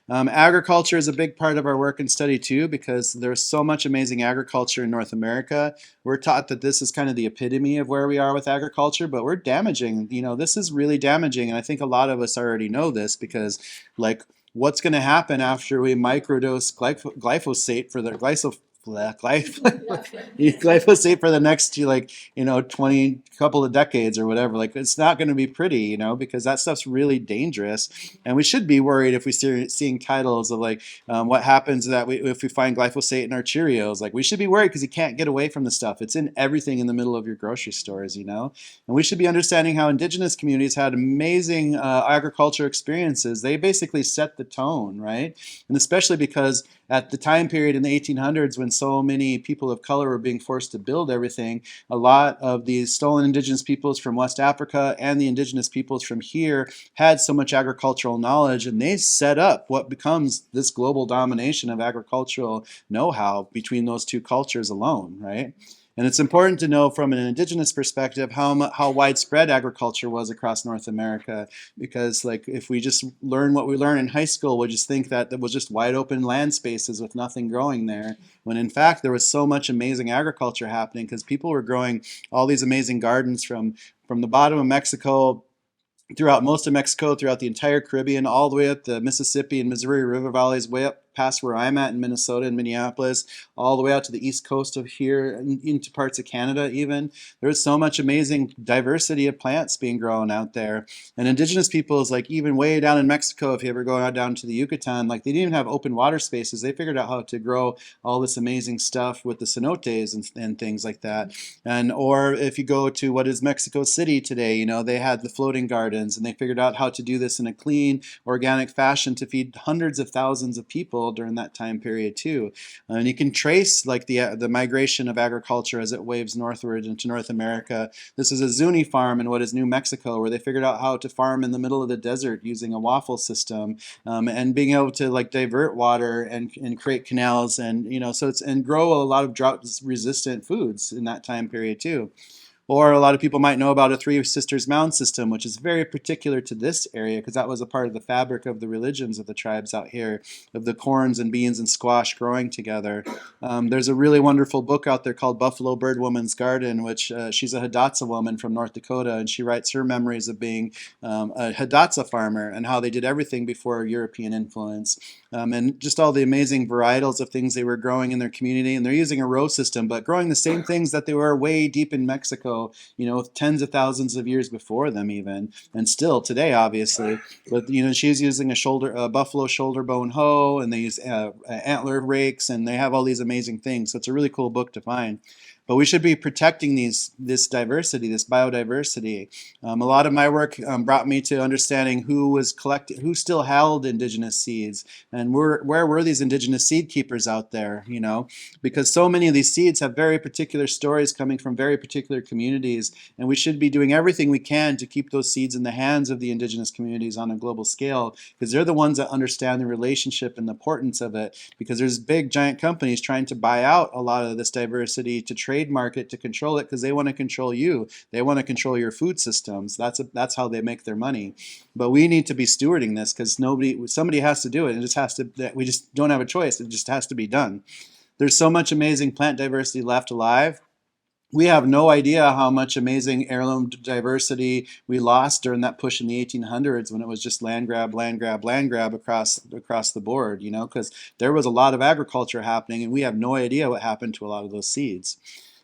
Agriculture is a big part of our work and study too, because there's so much amazing agriculture in North America. We're taught that this is kind of the epitome of where we are with agriculture, but we're damaging. This is really damaging, and I think a lot of us already know this, because like, what's going to happen after we microdose glyphosate for the glyphosate for the next 20 couple of decades or whatever. Like, it's not going to be pretty, because that stuff's really dangerous, and we should be worried if we seeing titles of like what happens if we find glyphosate in our Cheerios. Like, we should be worried because you can't get away from the stuff. It's in everything in the middle of your grocery stores, and we should be understanding how indigenous communities had amazing agriculture experiences. They basically set the tone, right? And especially because at the time period in the 1800s, when so many people of color were being forced to build everything, a lot of the stolen indigenous peoples from West Africa and the indigenous peoples from here had so much agricultural knowledge, and they set up what becomes this global domination of agricultural know-how between those two cultures alone, right? And it's important to know from an indigenous perspective how widespread agriculture was across North America, because like, if we just learn what we learn in high school, we'll just think that was just wide open land spaces with nothing growing there, when in fact there was so much amazing agriculture happening, because people were growing all these amazing gardens from the bottom of Mexico, throughout most of Mexico, throughout the entire Caribbean, all the way up the Mississippi and Missouri River valleys, way up past where I'm at in Minnesota and Minneapolis, all the way out to the east coast of here and into parts of Canada even. There's so much amazing diversity of plants being grown out there. And indigenous peoples, like even way down in Mexico, if you ever go out down to the Yucatan, like they didn't even have open water spaces. They figured out how to grow all this amazing stuff with the cenotes and things like that. Or if you go to what is Mexico City today, they had the floating gardens, and they figured out how to do this in a clean, organic fashion to feed hundreds of thousands of people during that time period too. And you can trace like the migration of agriculture as it waves northward into North America. This is a Zuni farm in what is New Mexico, where they figured out how to farm in the middle of the desert using a waffle system, and being able to like divert water and create canals, and and grow a lot of drought resistant foods in that time period too. Or a lot of people might know about a Three Sisters mound system, which is very particular to this area, because that was a part of the fabric of the religions of the tribes out here, of the corns and beans and squash growing together. There's a really wonderful book out there called Buffalo Bird Woman's Garden, which she's a Hidatsa woman from North Dakota, and she writes her memories of being a Hidatsa farmer and how they did everything before European influence. And just all the amazing varietals of things they were growing in their community. And they're using a row system, but growing the same things that they were way deep in Mexico, tens of thousands of years before them even, and still today, obviously. But, she's using a buffalo shoulder bone hoe, and they use antler rakes, and they have all these amazing things. So it's a really cool book to find. But we should be protecting this diversity, this biodiversity. A lot of my work brought me to understanding who still held indigenous seeds, and where were these indigenous seed keepers out there, because so many of these seeds have very particular stories coming from very particular communities, and we should be doing everything we can to keep those seeds in the hands of the indigenous communities on a global scale, because they're the ones that understand the relationship and the importance of it, because there's big giant companies trying to buy out a lot of this diversity to trademark it, to control it, because they want to control you. They want to control your food systems. That's how they make their money. But we need to be stewarding this, because somebody has to do it. We just don't have a choice. It just has to be done. There's so much amazing plant diversity left alive. We have no idea how much amazing heirloom diversity we lost during that push in the 1800s, when it was just land grab, land grab, land grab across the board, because there was a lot of agriculture happening, and we have no idea what happened to a lot of those seeds.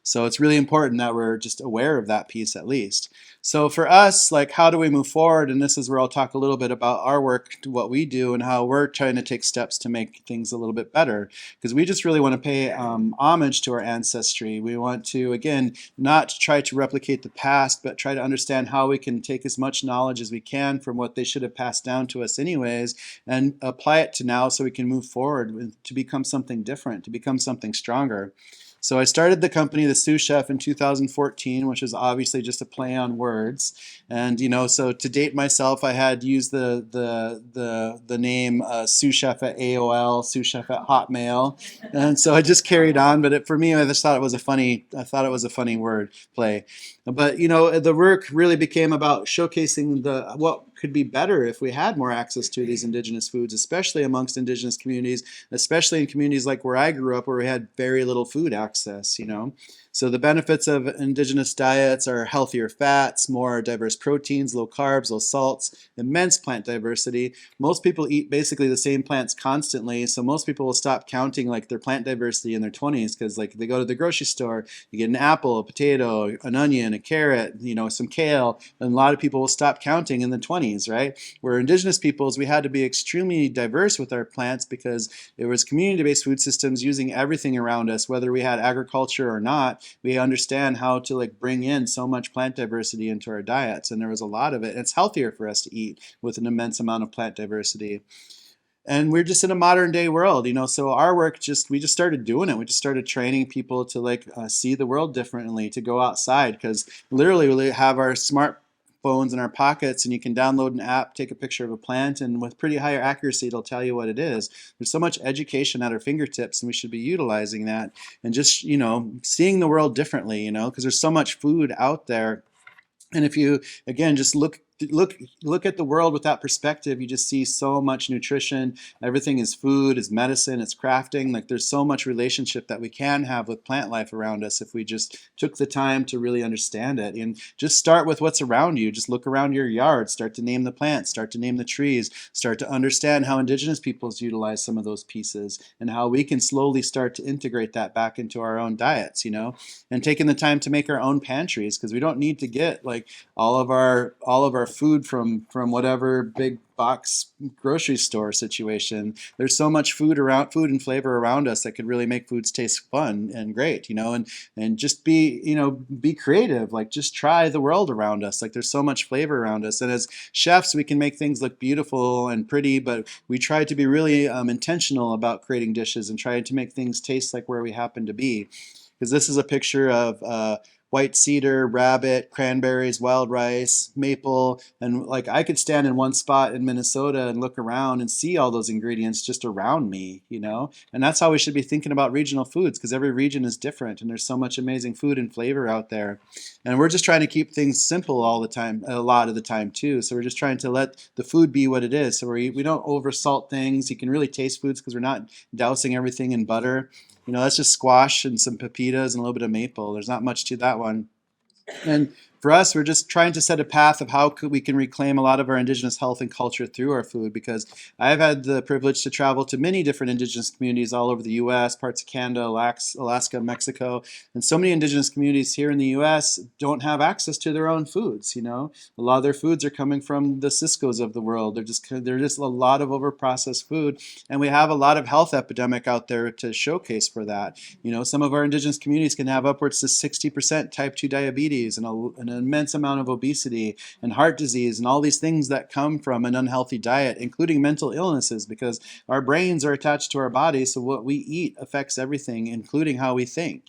So it's really important that we're just aware of that piece at least. So for us, like, how do we move forward? And this is where I'll talk a little bit about our work, what we do, and how we're trying to take steps to make things a little bit better. Because we just really want to pay homage to our ancestry. We want to, again, not try to replicate the past, but try to understand how we can take as much knowledge as we can from what they should have passed down to us anyways, and apply it to now, so we can move forward to become something different, to become something stronger. So I started the company, the Sioux Chef, in 2014, which is obviously just a play on words. And so to date myself, I had used the name Sioux Chef at AOL, Sioux Chef at Hotmail, and so I just carried on. But for me, I just thought it was a funny word play. But the work really became about showcasing what could be better if we had more access to these indigenous foods, especially amongst indigenous communities, especially in communities like where I grew up, where we had very little food access. So the benefits of indigenous diets are healthier fats, more diverse proteins, low carbs, low salts, immense plant diversity. Most people eat basically the same plants constantly, so most people will stop counting like their plant diversity in their 20s, because like they go to the grocery store, you get an apple, a potato, an onion, a carrot, some kale, and a lot of people will stop counting in the 20s, right? Where indigenous peoples, we had to be extremely diverse with our plants because it was community-based food systems using everything around us, whether we had agriculture or not. We understand how to like bring in so much plant diversity into our diets, and there was a lot of it. And it's healthier for us to eat with an immense amount of plant diversity. And we're just in a modern day world, so our work we just started doing it. We just started training people to see the world differently, to go outside, because literally we have our smartphones in our pockets, and you can download an app, take a picture of a plant, and with pretty high accuracy it'll tell you what it is. There's so much education at our fingertips, and we should be utilizing that, and just seeing the world differently, because there's so much food out there. And if you again just look at the world with that perspective, you just see so much nutrition. Everything is food, is medicine, it's crafting. Like there's so much relationship that we can have with plant life around us if we just took the time to really understand it. And just start with what's around you. Just look around your yard, start to name the plants, start to name the trees, start to understand how indigenous peoples utilize some of those pieces, and how we can slowly start to integrate that back into our own diets, and taking the time to make our own pantries, because we don't need to get like all of our food from whatever big box grocery store situation. There's so much food and flavor around us that could really make foods taste fun and great, and just be creative. Like just try the world around us. Like there's so much flavor around us, and as chefs we can make things look beautiful and pretty, but we try to be really intentional about creating dishes and try to make things taste like where we happen to be. Because this is a picture of white cedar, rabbit, cranberries, wild rice, maple, and like I could stand in one spot in Minnesota and look around and see all those ingredients just around me, and that's how we should be thinking about regional foods, because every region is different and there's so much amazing food and flavor out there. And we're just trying to keep things simple all the time, a lot of the time too. So we're just trying to let the food be what it is. So we don't oversalt things. You can really taste foods because we're not dousing everything in butter. That's just squash and some pepitas and a little bit of maple. There's not much to that one. And for us, we're just trying to set a path of how we can reclaim a lot of our indigenous health and culture through our food, because I've had the privilege to travel to many different indigenous communities all over the U.S., parts of Canada, Alaska, Mexico, and so many indigenous communities here in the U.S. don't have access to their own foods. A lot of their foods are coming from the Cisco's of the world. They're just a lot of overprocessed food, and we have a lot of health epidemic out there to showcase for that. Some of our indigenous communities can have upwards to 60% type 2 diabetes and an immense amount of obesity and heart disease and all these things that come from an unhealthy diet, including mental illnesses, because our brains are attached to our bodies, so what we eat affects everything, including how we think.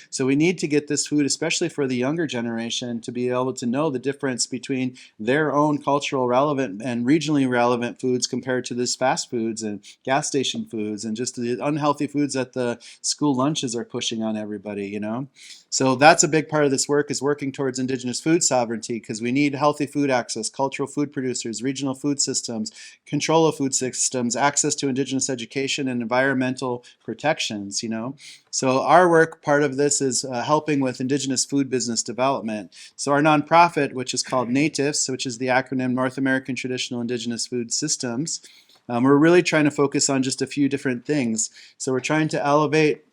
So we need to get this food, especially for the younger generation, to be able to know the difference between their own cultural relevant and regionally relevant foods compared to this fast foods and gas station foods and just the unhealthy foods that the school lunches are pushing on everybody. So that's a big part of this work, is working towards indigenous food sovereignty, because we need healthy food access, cultural food producers, regional food systems, control of food systems, access to indigenous education, and environmental protections. So our work, part of this is helping with indigenous food business development. So our nonprofit, which is called NATIFS, which is the acronym North American Traditional Indigenous Food Systems, we're really trying to focus on just a few different things. So we're trying to elevate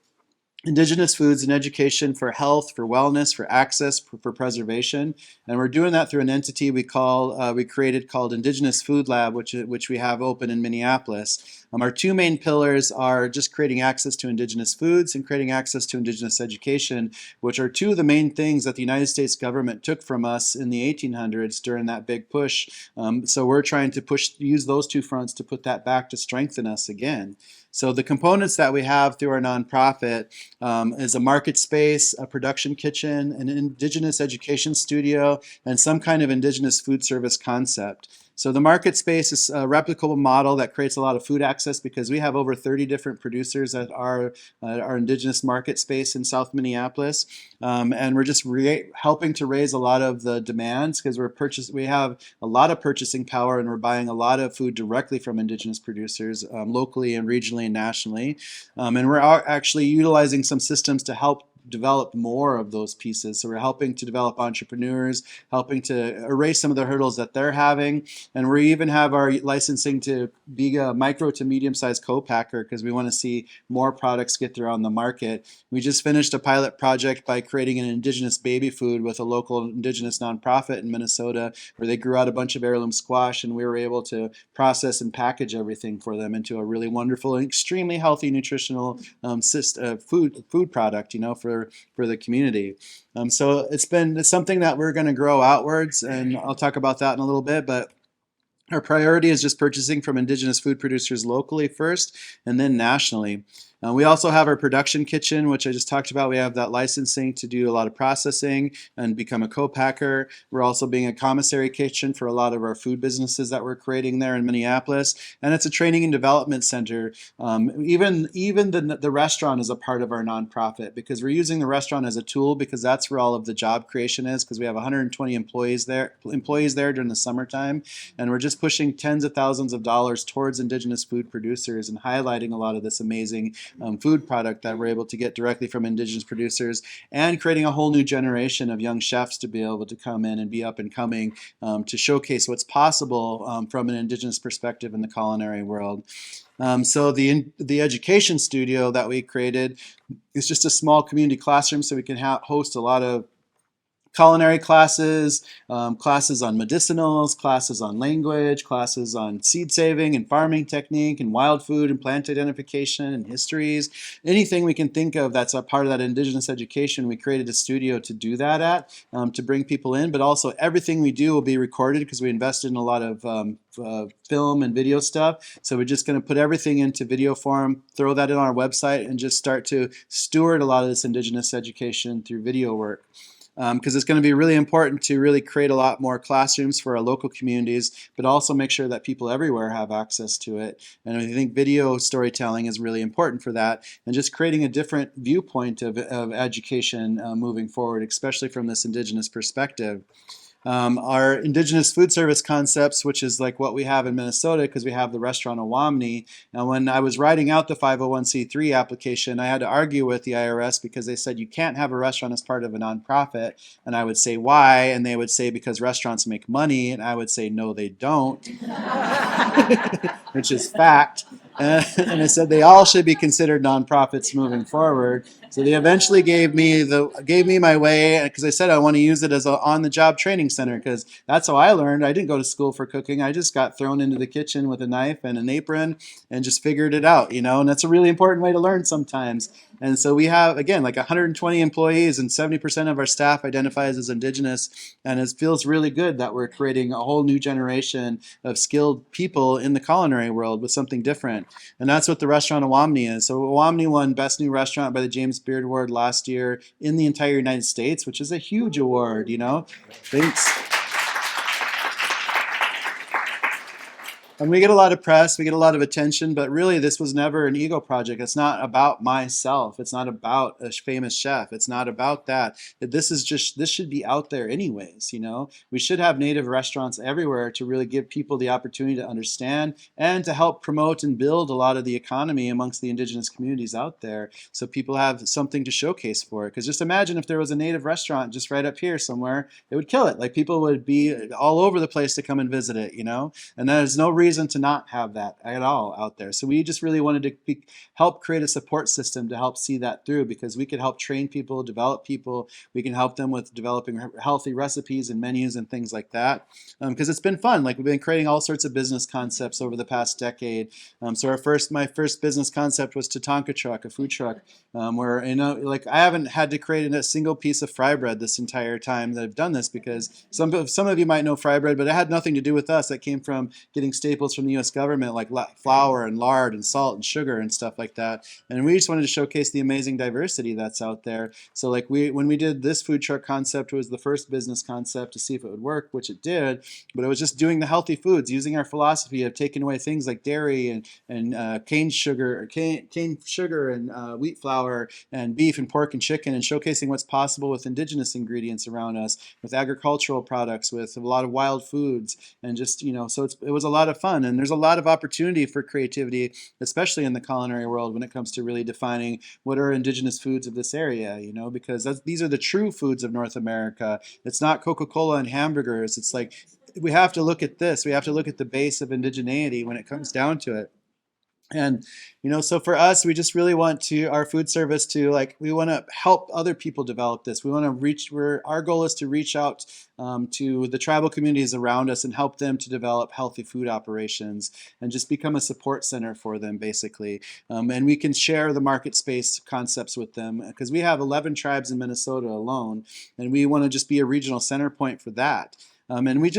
indigenous foods and education for health, for wellness, for access, for preservation, and we're doing that through an entity we created called Indigenous Food Lab, which we have open in Minneapolis. Our two main pillars are just creating access to Indigenous foods and creating access to Indigenous education, which are two of the main things that the United States government took from us in the 1800s during that big push. So we're trying to use those two fronts to put that back to strengthen us again. So the components that we have through our nonprofit is a market space, a production kitchen, an Indigenous education studio, and some kind of Indigenous food service concept. So the market space is a replicable model that creates a lot of food access because we have over 30 different producers at our Indigenous market space in South Minneapolis. And we're just helping to raise a lot of the demands because we have a lot of purchasing power and we're buying a lot of food directly from Indigenous producers locally and regionally and nationally. And we're actually utilizing some systems to help develop more of those pieces. So we're helping to develop entrepreneurs, helping to erase some of the hurdles that they're having. And we even have our licensing to be a micro to medium-sized co-packer because we want to see more products get there on the market. We just finished a pilot project by creating an Indigenous baby food with a local Indigenous nonprofit in Minnesota where they grew out a bunch of heirloom squash and we were able to process and package everything for them into a really wonderful and extremely healthy nutritional food product, for the community. So it's something that we're going to grow outwards, and I'll talk about that in a little bit, but our priority is just purchasing from Indigenous food producers locally first and then nationally. We also have our production kitchen, which I just talked about. We have that licensing to do a lot of processing and become a co-packer. We're also being a commissary kitchen for a lot of our food businesses that we're creating there in Minneapolis. And it's a training and development center. Even the restaurant is a part of our nonprofit because we're using the restaurant as a tool because that's where all of the job creation is because we have 120 employees there during the summertime. And we're just pushing tens of thousands of dollars towards Indigenous food producers and highlighting a lot of this amazing food product that we're able to get directly from Indigenous producers and creating a whole new generation of young chefs to be able to come in and be up and coming to showcase what's possible from an Indigenous perspective in the culinary world. So the education studio that we created is just a small community classroom so we can host a lot of culinary classes, classes on medicinals, classes on language, classes on seed saving and farming technique and wild food and plant identification and histories. Anything we can think of that's a part of that Indigenous education, we created a studio to do that at, to bring people in, but also everything we do will be recorded because we invested in a lot of film and video stuff. So we're just going to put everything into video form, throw that in our website, and just start to steward a lot of this Indigenous education through video work. Because it's going to be really important to really create a lot more classrooms for our local communities, but also make sure that people everywhere have access to it. And I think video storytelling is really important for that, and just creating a different viewpoint of education moving forward, especially from this Indigenous perspective. Our Indigenous food service concepts, which is like what we have in Minnesota because we have the restaurant Awamni. And when I was writing out the 501c3 application, I had to argue with the IRS because they said you can't have a restaurant as part of a nonprofit. And I would say, why? And they would say, because restaurants make money. And I would say, no, they don't, which is fact. And I said they all should be considered nonprofits moving forward. So they eventually gave me my way because I said I want to use it as an on-the-job training center because that's how I learned. I didn't go to school for cooking. I just got thrown into the kitchen with a knife and an apron and just figured it out, and that's a really important way to learn sometimes. And so we have, again, like 120 employees and 70% of our staff identifies as Indigenous. And it feels really good that we're creating a whole new generation of skilled people in the culinary world with something different. And that's what the restaurant Awamni is. So Awamni won Best New Restaurant by the James Beard Award last year in the entire United States, which is a huge award, Thanks. And we get a lot of press, we get a lot of attention, but really this was never an ego project. It's not about myself. It's not about a famous chef. It's not about that. This should be out there anyways, We should have native restaurants everywhere to really give people the opportunity to understand and to help promote and build a lot of the economy amongst the Indigenous communities out there so people have something to showcase for it. Because just imagine if there was a native restaurant just right up here somewhere, it would kill it. Like people would be all over the place to come and visit it, And there's no reason reason to not have that at all out there. So we just really wanted to help create a support system to help see that through, because we could help train people, develop people. We can help them with developing healthy recipes and menus and things like that. Because it's been fun. Like, we've been creating all sorts of business concepts over the past decade. So my first business concept was Tatanka Truck, a food truck, where, like, I haven't had to create a single piece of fry bread this entire time that I've done this, because some of you might know fry bread, but it had nothing to do with us. That came from getting staples from the U.S. government, like flour and lard and salt and sugar and stuff like that. And we just wanted to showcase the amazing diversity that's out there. So, like, when we did this food truck concept, it was the first business concept to see if it would work, which it did. But it was just doing the healthy foods, using our philosophy of taking away things like dairy and cane sugar and wheat flour and beef and pork and chicken, and showcasing what's possible with indigenous ingredients around us, with agricultural products, with a lot of wild foods, and just, so it was a lot of fun. And there's a lot of opportunity for creativity, especially in the culinary world, when it comes to really defining what are indigenous foods of this area, because these are the true foods of North America. It's not Coca-Cola and hamburgers. It's like, we have to look at this. We have to look at the base of indigeneity when it comes down to it. And, so for us, we just really want our food service to, like, we want to help other people develop this. We want to our goal is to reach out to the tribal communities around us and help them to develop healthy food operations and just become a support center for them, basically. And we can share the market space concepts with them, because we have 11 tribes in Minnesota alone, and we want to just be a regional center point for that. And we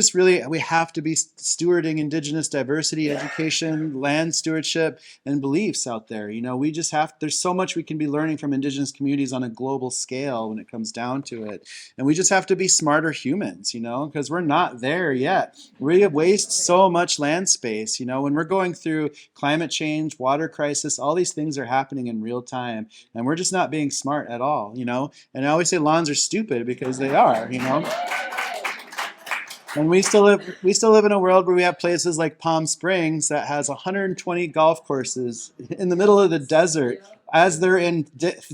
have to be stewarding indigenous diversity, education, land stewardship, and beliefs out there. There's so much we can be learning from indigenous communities on a global scale when it comes down to it. And we just have to be smarter humans, because we're not there yet. We waste so much land space. When we're going through climate change, water crisis, all these things are happening in real time, and we're just not being smart at all, And I always say lawns are stupid, because they are, And we still live in a world where we have places like Palm Springs that has 120 golf courses in the middle of the desert, as they're in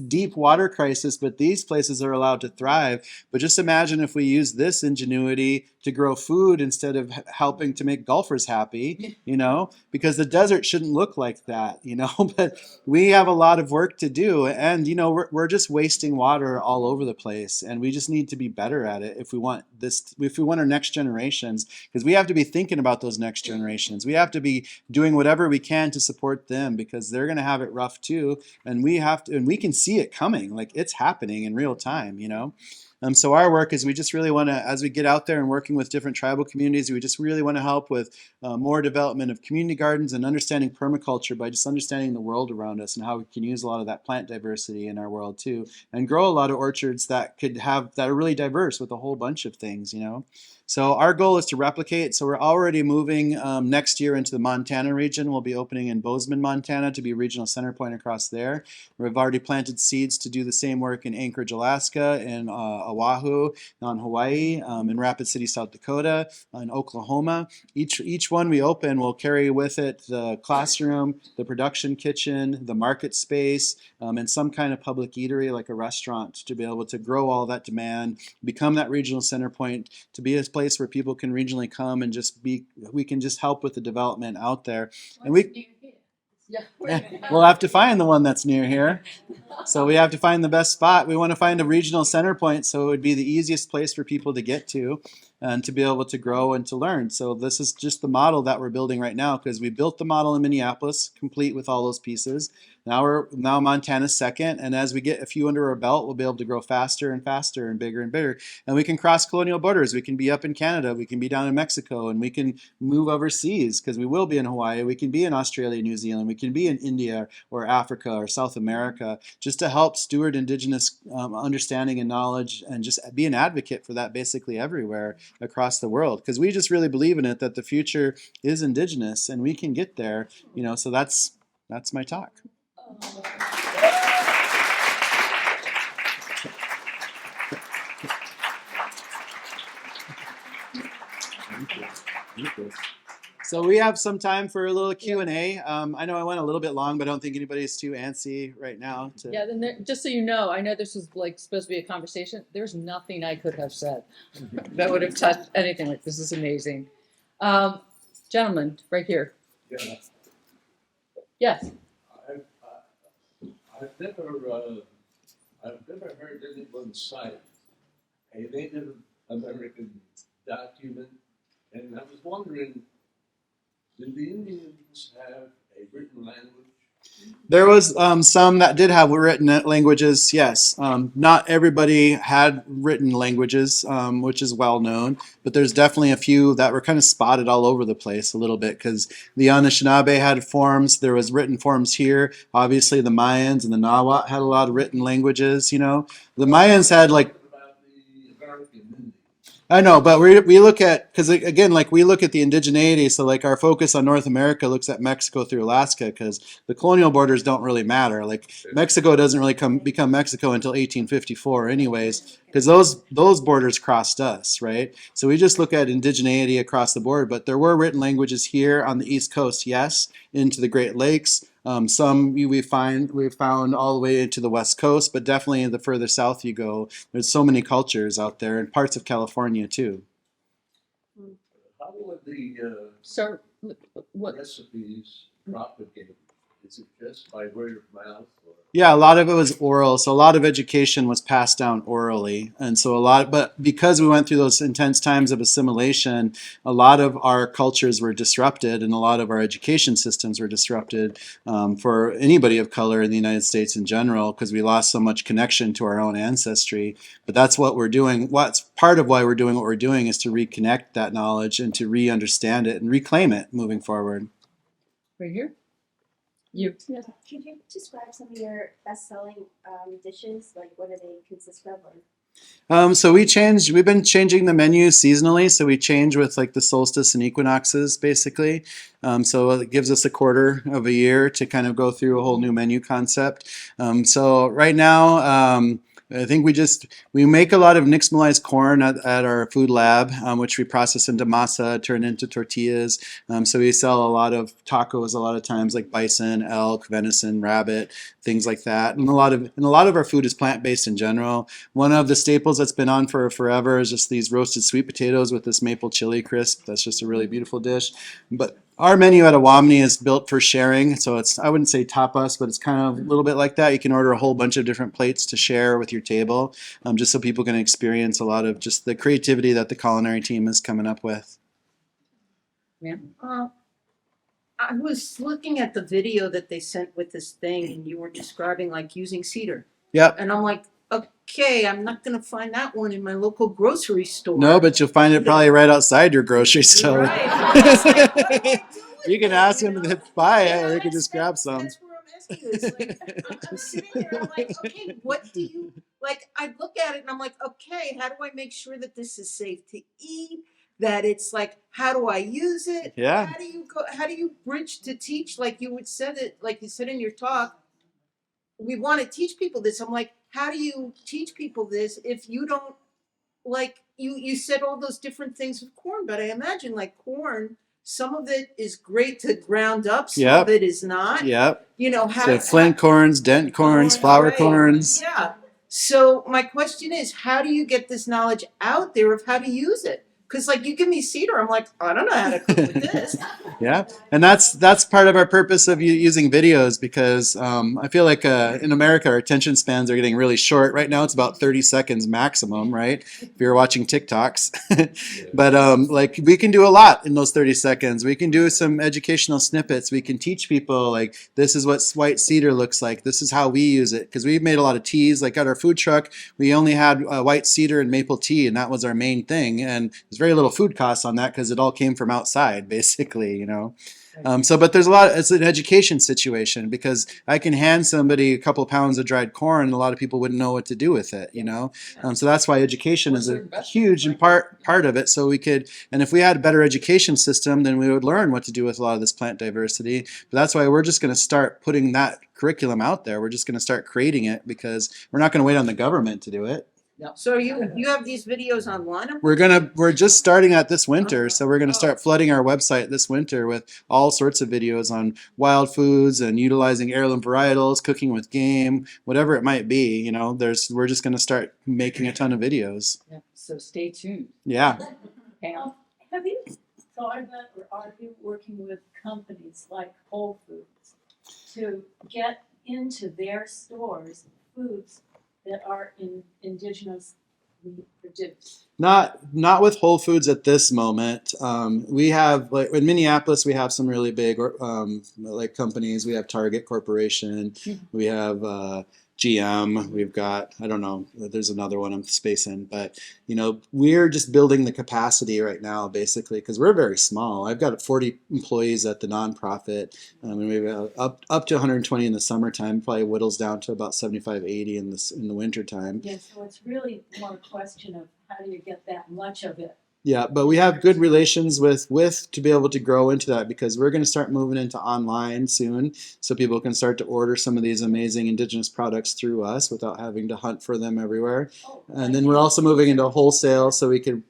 deep water crisis, but these places are allowed to thrive. But just imagine if we use this ingenuity to grow food instead of helping to make golfers happy, because the desert shouldn't look like that, but we have a lot of work to do, and, we're just wasting water all over the place, and we just need to be better at it if we want our next generations, because we have to be thinking about those next generations. We have to be doing whatever we can to support them, because they're going to have it rough too. And we can see it coming, like, it's happening in real time, So our work is, we just really want to, as we get out there and working with different tribal communities, we just really want to help with more development of community gardens and understanding permaculture, by just understanding the world around us and how we can use a lot of that plant diversity in our world too, and grow a lot of orchards that are really diverse with a whole bunch of things, So our goal is to replicate. So we're already moving next year into the Montana region. We'll be opening in Bozeman, Montana, to be a regional center point across there. We've already planted seeds to do the same work in Anchorage, Alaska, in Oahu, on Hawaii, in Rapid City, South Dakota, in Oklahoma. Each one we open will carry with it the classroom, the production kitchen, the market space, and some kind of public eatery like a restaurant, to be able to grow all that demand, become that regional center point, to be a place where people can regionally come and we can just help with the development out there. And we'll have to find the one that's near here. So we have to find the best spot. We want to find a regional center point, so it would be the easiest place for people to get to and to be able to grow and to learn. So this is just the model that we're building right now, because we built the model in Minneapolis, complete with all those pieces. Now Montana's second, and as we get a few under our belt, we'll be able to grow faster and faster and bigger and bigger. And we can cross colonial borders. We can be up in Canada, we can be down in Mexico, and we can move overseas, because we will be in Hawaii, we can be in Australia, New Zealand, we can be in India or Africa or South America, just to help steward indigenous understanding and knowledge, and just be an advocate for that basically everywhere across the world, because we just really believe in it, that the future is indigenous and we can get there, so that's my talk. So we have some time for a little Q&A. I know I went a little bit long, but I don't think anybody's too antsy right now. Yeah, then just so you know, I know this was like supposed to be a conversation. There's nothing I could have said that would have touched anything like this. Is amazing. Gentleman, right here. Yeah, Yes. I've, I've never heard anyone cite a Native American document, and I was wondering, did the Indians have a written language? There was some that did have written languages, yes. Not everybody had written languages, which is well known, but there's definitely a few that were kind of spotted all over the place a little bit because the Anishinaabe had forms. There was written forms here. Obviously, the Mayans and the Nahuatl had a lot of written languages. You know, the Mayans had like About the American Indians. I know, but we look at, because again, like we look at the indigeneity, so like our focus on North America looks at Mexico through Alaska, because the colonial borders don't really matter. Like Mexico doesn't really become Mexico until 1854 anyways, because those borders crossed us, right? So we just look at indigeneity across the board, but there were written languages here on the East Coast, yes, into the Great Lakes. Some we found all the way into the West Coast, but definitely the further south you go, there's so many cultures out there, and parts of California too. How would the So, what? recipes propagate? Is it just by word of mouth? Or? Yeah, a lot of it was oral, so a lot of education was passed down orally, and so but because we went through those intense times of assimilation, a lot of our cultures were disrupted, and a lot of our education systems were disrupted for anybody of color in the United States in general, because we lost so much connection to our own ancestry. But that's what we're doing. What's part of why we're doing what we're doing is to reconnect that knowledge and to re-understand it and reclaim it moving forward. Right here? You. Yes. Could you describe some of your best-selling dishes? Like, what do they consist of? So we've been changing the menu seasonally. So we change with like the solstice and equinoxes basically. So it gives us a quarter of a year to kind of go through a whole new menu concept. So right now, I think we make a lot of nixtamalized corn at our food lab, which we process into masa, turn into tortillas. So we sell a lot of tacos a lot of times, like bison, elk, venison, rabbit, things like that. And a lot of our food is plant-based in general. One of the staples that's been on for forever is just these roasted sweet potatoes with this maple chili crisp. That's just a really beautiful dish. But our menu at Awamni is built for sharing, so I wouldn't say tapas, but it's kind of a little bit like that. You can order a whole bunch of different plates to share with your table, just so people can experience a lot of just the creativity that the culinary team is coming up with. Yeah. I was looking at the video that they sent with this thing, and you were describing like using cedar. Yep. And I'm like, okay, I'm not gonna find that one in my local grocery store. No, but you'll find it probably right outside your grocery store. Right. You can ask them to buy it, or you can just grab some. That's where I'm asking this. Like, I'm sitting there, I'm like, okay, what do you like? I look at it and I'm like, okay, how do I make sure that this is safe to eat? That it's like, how do I use it? Yeah. How do you bridge to teach? Like you said in your talk, we want to teach people this. I'm like, how do you teach people this if you don't like you said all those different things with corn, but I imagine like corn, some of it is great to ground up, some of it is not. Yep. You know, So flint corns, dent corns, flour corns. Yeah. So my question is, how do you get this knowledge out there of how to use it? Because like you give me cedar, I'm like, I don't know how to cook with this. Yeah, and that's part of our purpose of using videos, because I feel like in America our attention spans are getting really short. Right now it's about 30 seconds maximum, right? If you're watching TikToks. But like we can do a lot in those 30 seconds. We can do some educational snippets. We can teach people like this is what white cedar looks like. This is how we use it, because we've made a lot of teas. Like at our food truck, we only had white cedar and maple tea, and that was our main thing. And there's very little food costs on that because it all came from outside, basically, you know. But there's it's an education situation, because I can hand somebody a couple pounds of dried corn and a lot of people wouldn't know what to do with it, you know. So that's why education is a huge part of it. So we could, and if we had a better education system, then we would learn what to do with a lot of this plant diversity. But that's why we're just going to start putting that curriculum out there. We're just going to start creating it, because we're not going to wait on the government to do it. So you have these videos online? We're just starting at this winter, so we're gonna start flooding our website this winter with all sorts of videos on wild foods and utilizing heirloom varietals, cooking with game, whatever it might be. You know, we're just gonna start making a ton of videos. Yeah. So stay tuned. Yeah. Pam. Have you thought about, or are you working with companies like Whole Foods to get into their stores foods that are indigenous produced? Not with Whole Foods at this moment. We have, like in Minneapolis, we have some really big like companies. We have Target Corporation, we have GM, we've got, I don't know, there's another one I'm spacing, but we're just building the capacity right now basically because we're very small. I've got 40 employees at the nonprofit, and we have up to 120 in the summertime. Probably whittles down to about 75, 80 in the winter time. Yeah, so it's really more a question of how do you get that much of it? Yeah, but we have good relations with to be able to grow into that because we're going to start moving into online soon, so people can start to order some of these amazing indigenous products through us without having to hunt for them everywhere. And then we're also moving into wholesale, so we can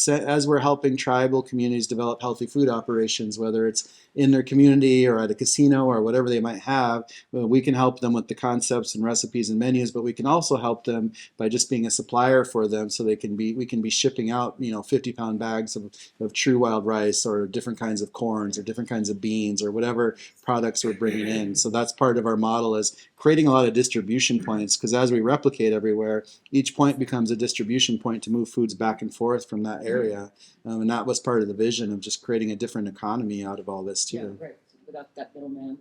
as we're helping tribal communities develop healthy food operations, whether it's in their community or at a casino or whatever they might have, we can help them with the concepts and recipes and menus, but we can also help them by just being a supplier for them, so we can be shipping out 50-pound bags of true wild rice or different kinds of corns or different kinds of beans or whatever products we're bringing in. So that's part of our model, is creating a lot of distribution points, because as we replicate everywhere, each point becomes a distribution point to move foods back and forth from that area. And that was part of the vision of just creating a different economy out of all this too. Yeah, right. Without that middleman.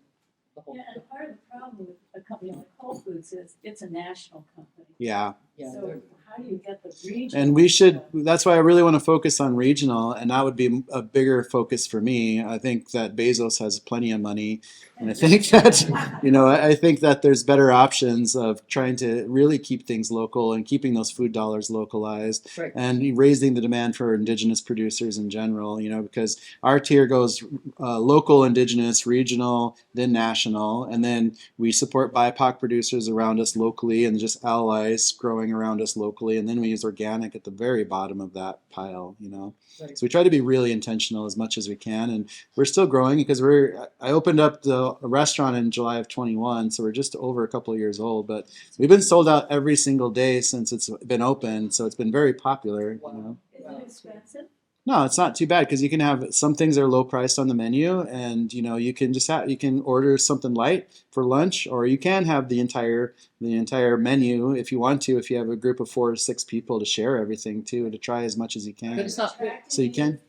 Yeah, and part of the problem with a company like Whole Foods is it's a national company. Yeah. Yeah, So how do you get the regional? And we should, that's why I really want to focus on regional, and that would be a bigger focus for me. I think that Bezos has plenty of money, and I think that, I think that there's better options of trying to really keep things local and keeping those food dollars localized, right. and raising the demand for indigenous producers in general, because our tier goes local, indigenous, regional, then national, and then we support BIPOC producers around us locally and just allies growing around us locally, and then we use organic at the very bottom of that pile. Right. So we try to be really intentional as much as we can, and we're still growing because I opened up the restaurant in July of 21, so we're just over a couple of years old, but we've been sold out every single day since it's been open, so it's been very popular. Wow. Is it expensive? No, it's not too bad because you can have some things that are low priced on the menu, and you can just you can order something light for lunch, or you can have the entire menu if you want to. If you have a group of 4 or 6 people to share everything to try as much as you can. But it's not. So you can.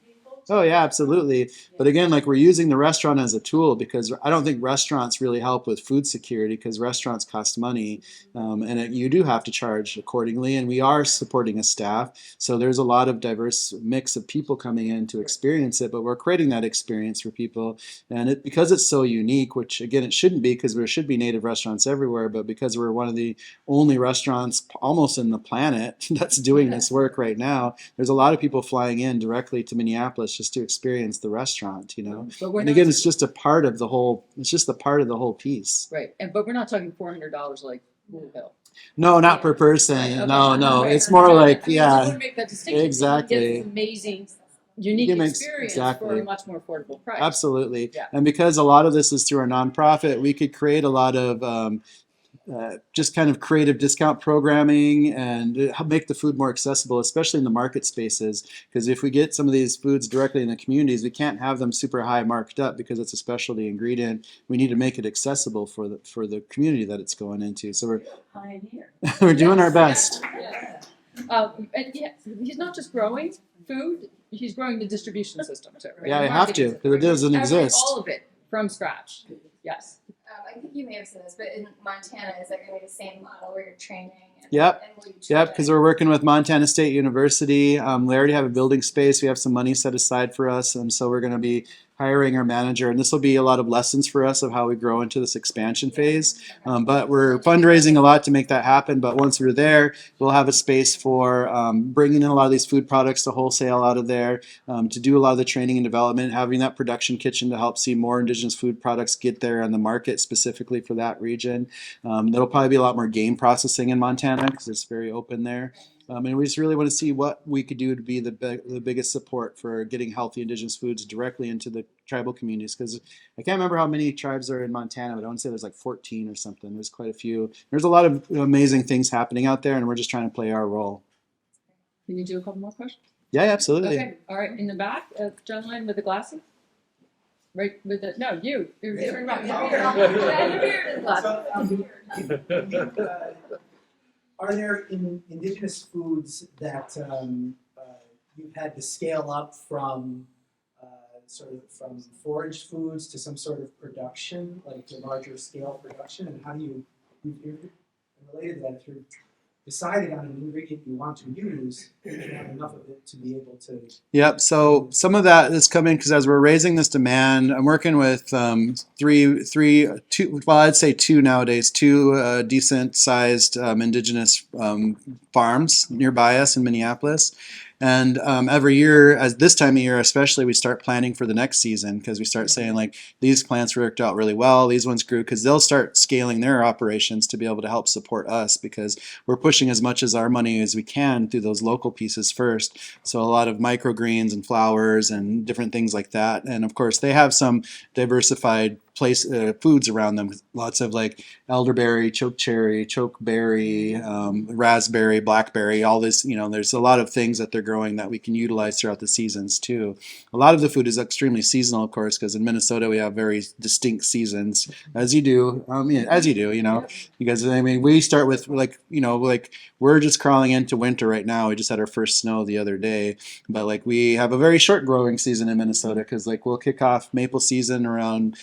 Oh yeah, absolutely. But again, like, we're using the restaurant as a tool because I don't think restaurants really help with food security, because restaurants cost money, and you do have to charge accordingly. And we are supporting a staff, so there's a lot of diverse mix of people coming in to experience it. But we're creating that experience for people, and because it's so unique, which again it shouldn't be, because there should be native restaurants everywhere. But because we're one of the only restaurants almost in the planet that's doing this work right now, there's a lot of people flying in directly to Minneapolis just to experience the restaurant, But we're and not, again, it's just a part of the whole. It's just a part of the whole piece. right. But we're not talking $400 like Louisville. No, not per person. Okay. No. Right. It's more like, I yeah, want to make that distinction. exactly. You can get this amazing, unique You can make- experience exactly. for a much more affordable price. Absolutely. Yeah. And because a lot of this is through our nonprofit, we could create a lot of just kind of creative discount programming and make the food more accessible, especially in the market spaces. Because if we get some of these foods directly in the communities, we can't have them super high marked up because it's a specialty ingredient. We need to make it accessible for the community that it's going into. So we're Pioneer. we're doing our best. Yeah. And yeah, he's not just growing food; he's growing the distribution system too. Right? Yeah, I The have to, marketing because it doesn't system. exist. All of it from scratch. Yes. I think you may have said this, but in Montana, is that going to be the same model where you're training? And, Yep. And will you Yep, charge because it? we're working with Montana State University. We already have a building space. We have some money set aside for us, and so we're going to be hiring our manager, and this will be a lot of lessons for us of how we grow into this expansion phase. But we're fundraising a lot to make that happen. But once we're there, we'll have a space for bringing in a lot of these food products to wholesale out of there, to do a lot of the training and development, having that production kitchen to help see more indigenous food products get there on the market specifically for that region. There'll probably be a lot more game processing in Montana because it's very open there. And we just really want to see what we could do to be the biggest support for getting healthy indigenous foods directly into the tribal communities. Because I can't remember how many tribes are in Montana, but I want to say there's like 14 or something. There's quite a few. There's a lot of amazing things happening out there, and we're just trying to play our role. Can you do a couple more questions? Yeah, absolutely. Okay, all right, in the back, gentleman with the glasses? Right, with the, no, you, you're turn around. Yeah, your beard is black. Are there indigenous foods that you've had to scale up from sort of from foraged foods to some sort of production, like to larger scale production? And how do you, related to that, if you're decided on an ingredient you want to use, you have enough of it to be able to. Yep. So some of that is coming because as we're raising this demand, I'm working with two. Well, I'd say two nowadays. Two decent sized indigenous farms nearby us in Minneapolis. And every year, as this time of year especially, we start planning for the next season because we start saying like these plants worked out really well, these ones grew, because they'll start scaling their operations to be able to help support us because we're pushing as much as our money as we can through those local pieces first. So a lot of microgreens and flowers and different things like that. And of course, they have some diversified foods around them. Lots of like elderberry, chokecherry, chokeberry, raspberry, blackberry, all this, there's a lot of things that they're growing that we can utilize throughout the seasons too. A lot of the food is extremely seasonal, of course, because in Minnesota we have very distinct seasons, as you do, because we start with like we're just crawling into winter right now. We just had our first snow the other day, but like we have a very short growing season in Minnesota because like we'll kick off maple season around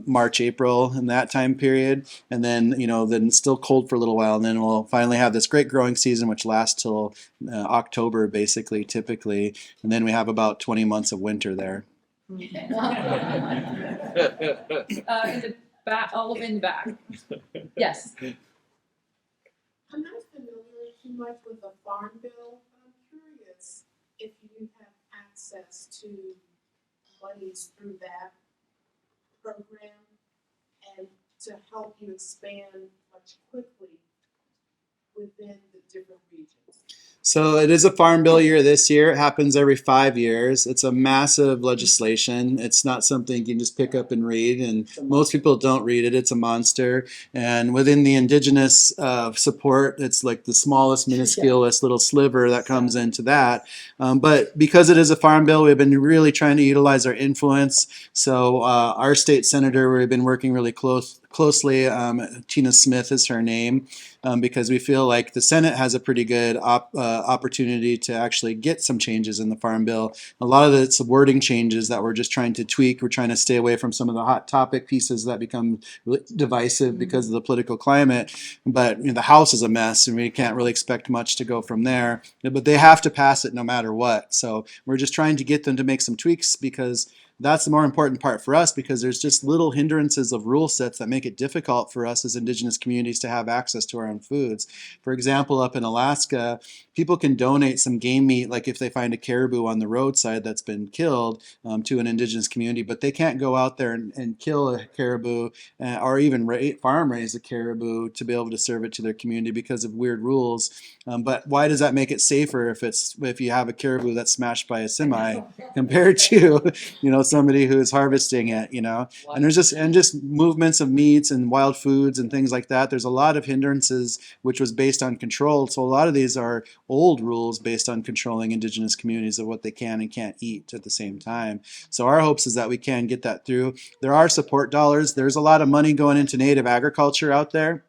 March, April, in that time period, and then then it's still cold for a little while, and then we'll finally have this great growing season which lasts till October basically, typically, and then we have about 20 months of winter there. In the back, all of in the back. Yes. I'm not familiar too much with the Farm Bill, but I'm curious if you have access to monies through that program and to help you expand much quickly within the different regions. So it is a farm bill year this year. It happens every 5 years. It's a massive legislation. It's not something you can just pick up and read, and most people don't read it. It's a monster. And within the indigenous support, it's like the smallest, minusculous little sliver that comes into that. But because it is a farm bill, we've been really trying to utilize our influence. So our state senator, we've been working really closely. Tina Smith is her name, because we feel like the Senate has a pretty good opportunity to actually get some changes in the Farm Bill. A lot of it's wording changes that we're just trying to tweak. We're trying to stay away from some of the hot topic pieces that become really divisive because of the political climate. But the House is a mess, and we can't really expect much to go from there. But they have to pass it no matter what. So we're just trying to get them to make some tweaks because that's the more important part for us, because there's just little hindrances of rule sets that make it difficult for us as indigenous communities to have access to our own foods. For example, up in Alaska, people can donate some game meat, like if they find a caribou on the roadside that's been killed, to an indigenous community, but they can't go out there and kill a caribou or even farm raise a caribou to be able to serve it to their community because of weird rules. But why does that make it safer if you have a caribou that's smashed by a semi compared to somebody who is harvesting it, and there's just movements of meats and wild foods and things like that. There's a lot of hindrances which was based on control. So a lot of these are old rules based on controlling indigenous communities of what they can and can't eat at the same time. So our hopes is that we can get that through. There are support dollars. There's a lot of money going into native agriculture out there.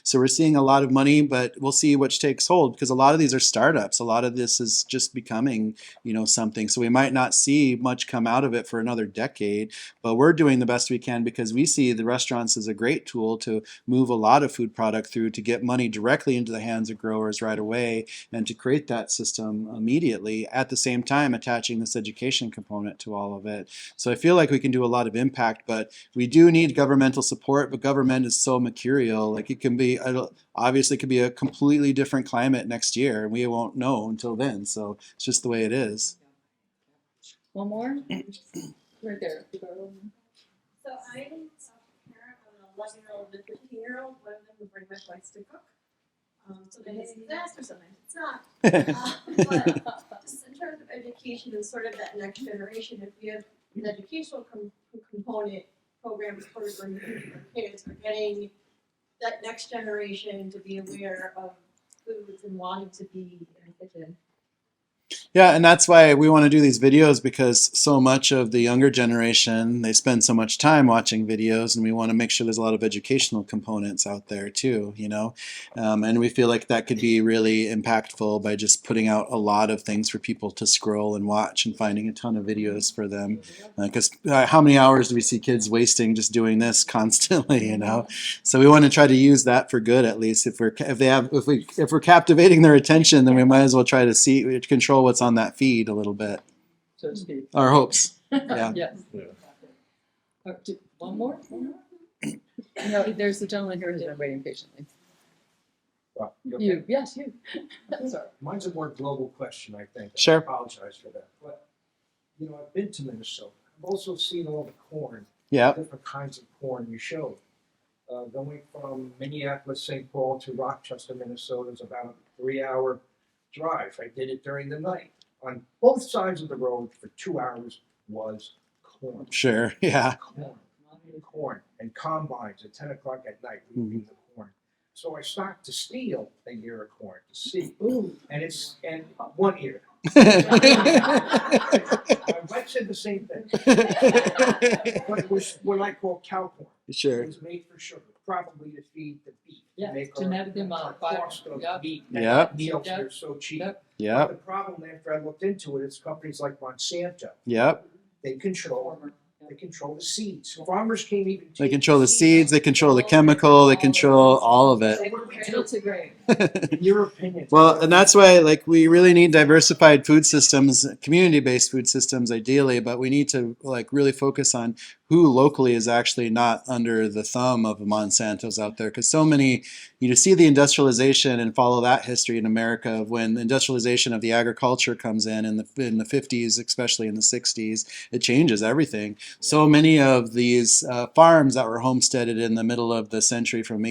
So we're seeing a lot of money, but we'll see which takes hold, because a lot of these are startups. A lot of this is just becoming, something. So we might not see much come out of it for another decade, but we're doing the best we can because we see the restaurants as a great tool to move a lot of food product through, to get money directly into the hands of growers right away, and to create that system immediately, at the same time attaching this education component to all of it. So I feel like we can do a lot of impact, but we do need governmental support. But government is so mercurial. Like, it can be, obviously could be a completely different climate next year, and we won't know until then. So it's just the way it is. One more? Right there. So I'm a parent of an 11-year-old and a 15-year-old. One of them would bring my toys to cook. Sometimes it's a disaster, sometimes it's not. But just in terms of education and sort of that next generation, if we have an educational component program for kids, for getting that next generation to be aware of foods and wanting to be in the kitchen. Yeah, and that's why we want to do these videos, because so much of the younger generation, they spend so much time watching videos, and we want to make sure there's a lot of educational components out there too, you know. And we feel like that could be really impactful by just putting out a lot of things for people to scroll and watch and finding a ton of videos for them. Because how many hours do we see kids wasting just doing this constantly, you know? So we want to try to use that for good, at least. If we're captivating their attention, then we might as well try to control what's on that feed a little bit. So to speak. Our hopes. Yeah. Yes. Yeah. One more? No, there's the gentleman here who's been waiting patiently. Well, okay. You, yes, you. Sorry. Mine's a more global question, I think. and Sure. I apologize for that. But, you know, I've been to Minnesota. I've also seen all the corn, Yeah. different kinds of corn you showed. Going from Minneapolis, St. Paul to Rochester, Minnesota is about a 3-hour drive. I did it during the night. On both sides of the road for 2 hours was corn. Sure. Yeah. Corn and combines at 10 o'clock at night reaping the corn. So I stopped to steal a ear of corn to see. And 1 ear. My wife said the same thing. But it was what I call cow corn. Sure. It was made for sugar, probably to feed the beef. Yeah, to make genetically our modified. cost of Yep. meat Yep. and meals Yep. are so cheap. Yep. But Yep. the problem after I looked into it, it's companies like Monsanto. Yep. They control the seeds. Farmers can't even They take control the seeds, they control the chemical, they control all of it. So what do we Cradle do? to grave. In your opinion? Well, and that's why, like, we really need diversified food systems, community-based food systems, ideally. But we need to, like, really focus on who locally is actually not under the thumb of Monsanto's out there. Because so many, you see the industrialization and follow that history in America of when the industrialization of the agriculture comes in the 50s, especially in the 60s, it changes everything. So many of these farms that were homesteaded in the middle of the century from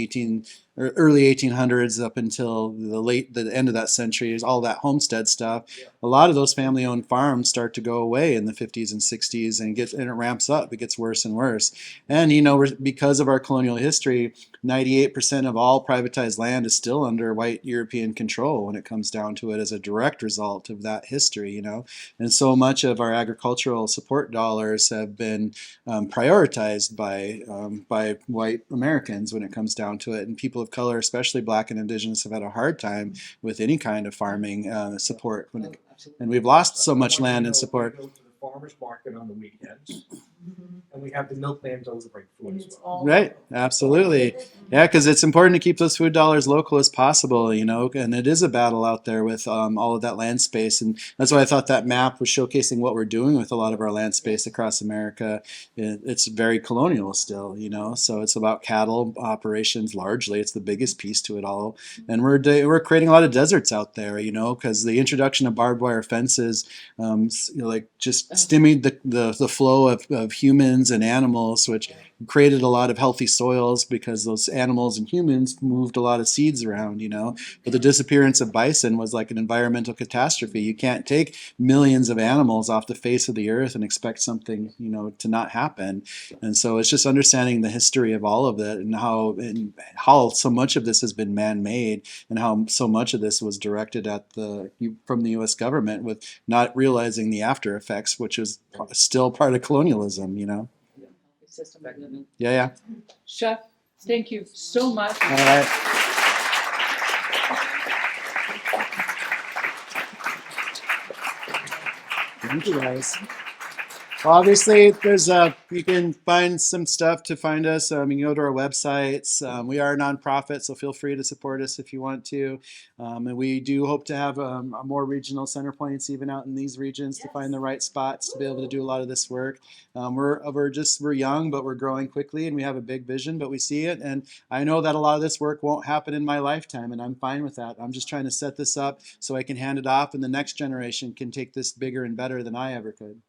early 1800s up until the end of that century is all that homestead stuff. A lot of those family-owned farms start to go away in the 50s and 60s, and it ramps up. It gets worse and worse. And you know, because of our colonial history, 98% of all privatized land is still under white European control when it comes down to it, as a direct result of that history. You know, and so much of our agricultural support dollars have been prioritized by white Americans when it comes down to it, and people of color, especially Black and Indigenous, have had a hard time with any kind of farming support. And we've lost so much land and support. We go to the farmer's market on the weekends, and we have the milkmans over to bring food as well. Right, absolutely. Yeah, because it's important to keep those food dollars local as possible, you know, and it is a battle out there with all of that land space. And that's why I thought that map was showcasing what we're doing with a lot of our land space across America. It's very colonial still, you know, so it's about cattle operations largely. It's the biggest piece to it all. And we're creating a lot of deserts out there, you know, because the introduction of barbed wire fences, like just stymied the flow of humans and animals, which created a lot of healthy soils because those animals and humans moved a lot of seeds around, you know. But the disappearance of bison was like an environmental catastrophe. You can't take millions of animals off the face of the earth and expect something, you know, to not happen. And so it's just understanding the history of all of it, and how so much of this has been man-made, and how so much of this was directed at from the U.S. government, with not realizing the after effects, which is still part of colonialism, you know. System we live in. Yeah. Chef, thank you so much. All right. Thank you, guys. Well, obviously, you can find some stuff to find us. You can go to our websites. We are a nonprofit, so feel free to support us if you want to. And we do hope to have more regional center points even out in these regions to find the right spots to be able to do a lot of this work. We're young, but we're growing quickly, and we have a big vision, but we see it. And I know that a lot of this work won't happen in my lifetime, and I'm fine with that. I'm just trying to set this up so I can hand it off, and the next generation can take this bigger and better than I ever could.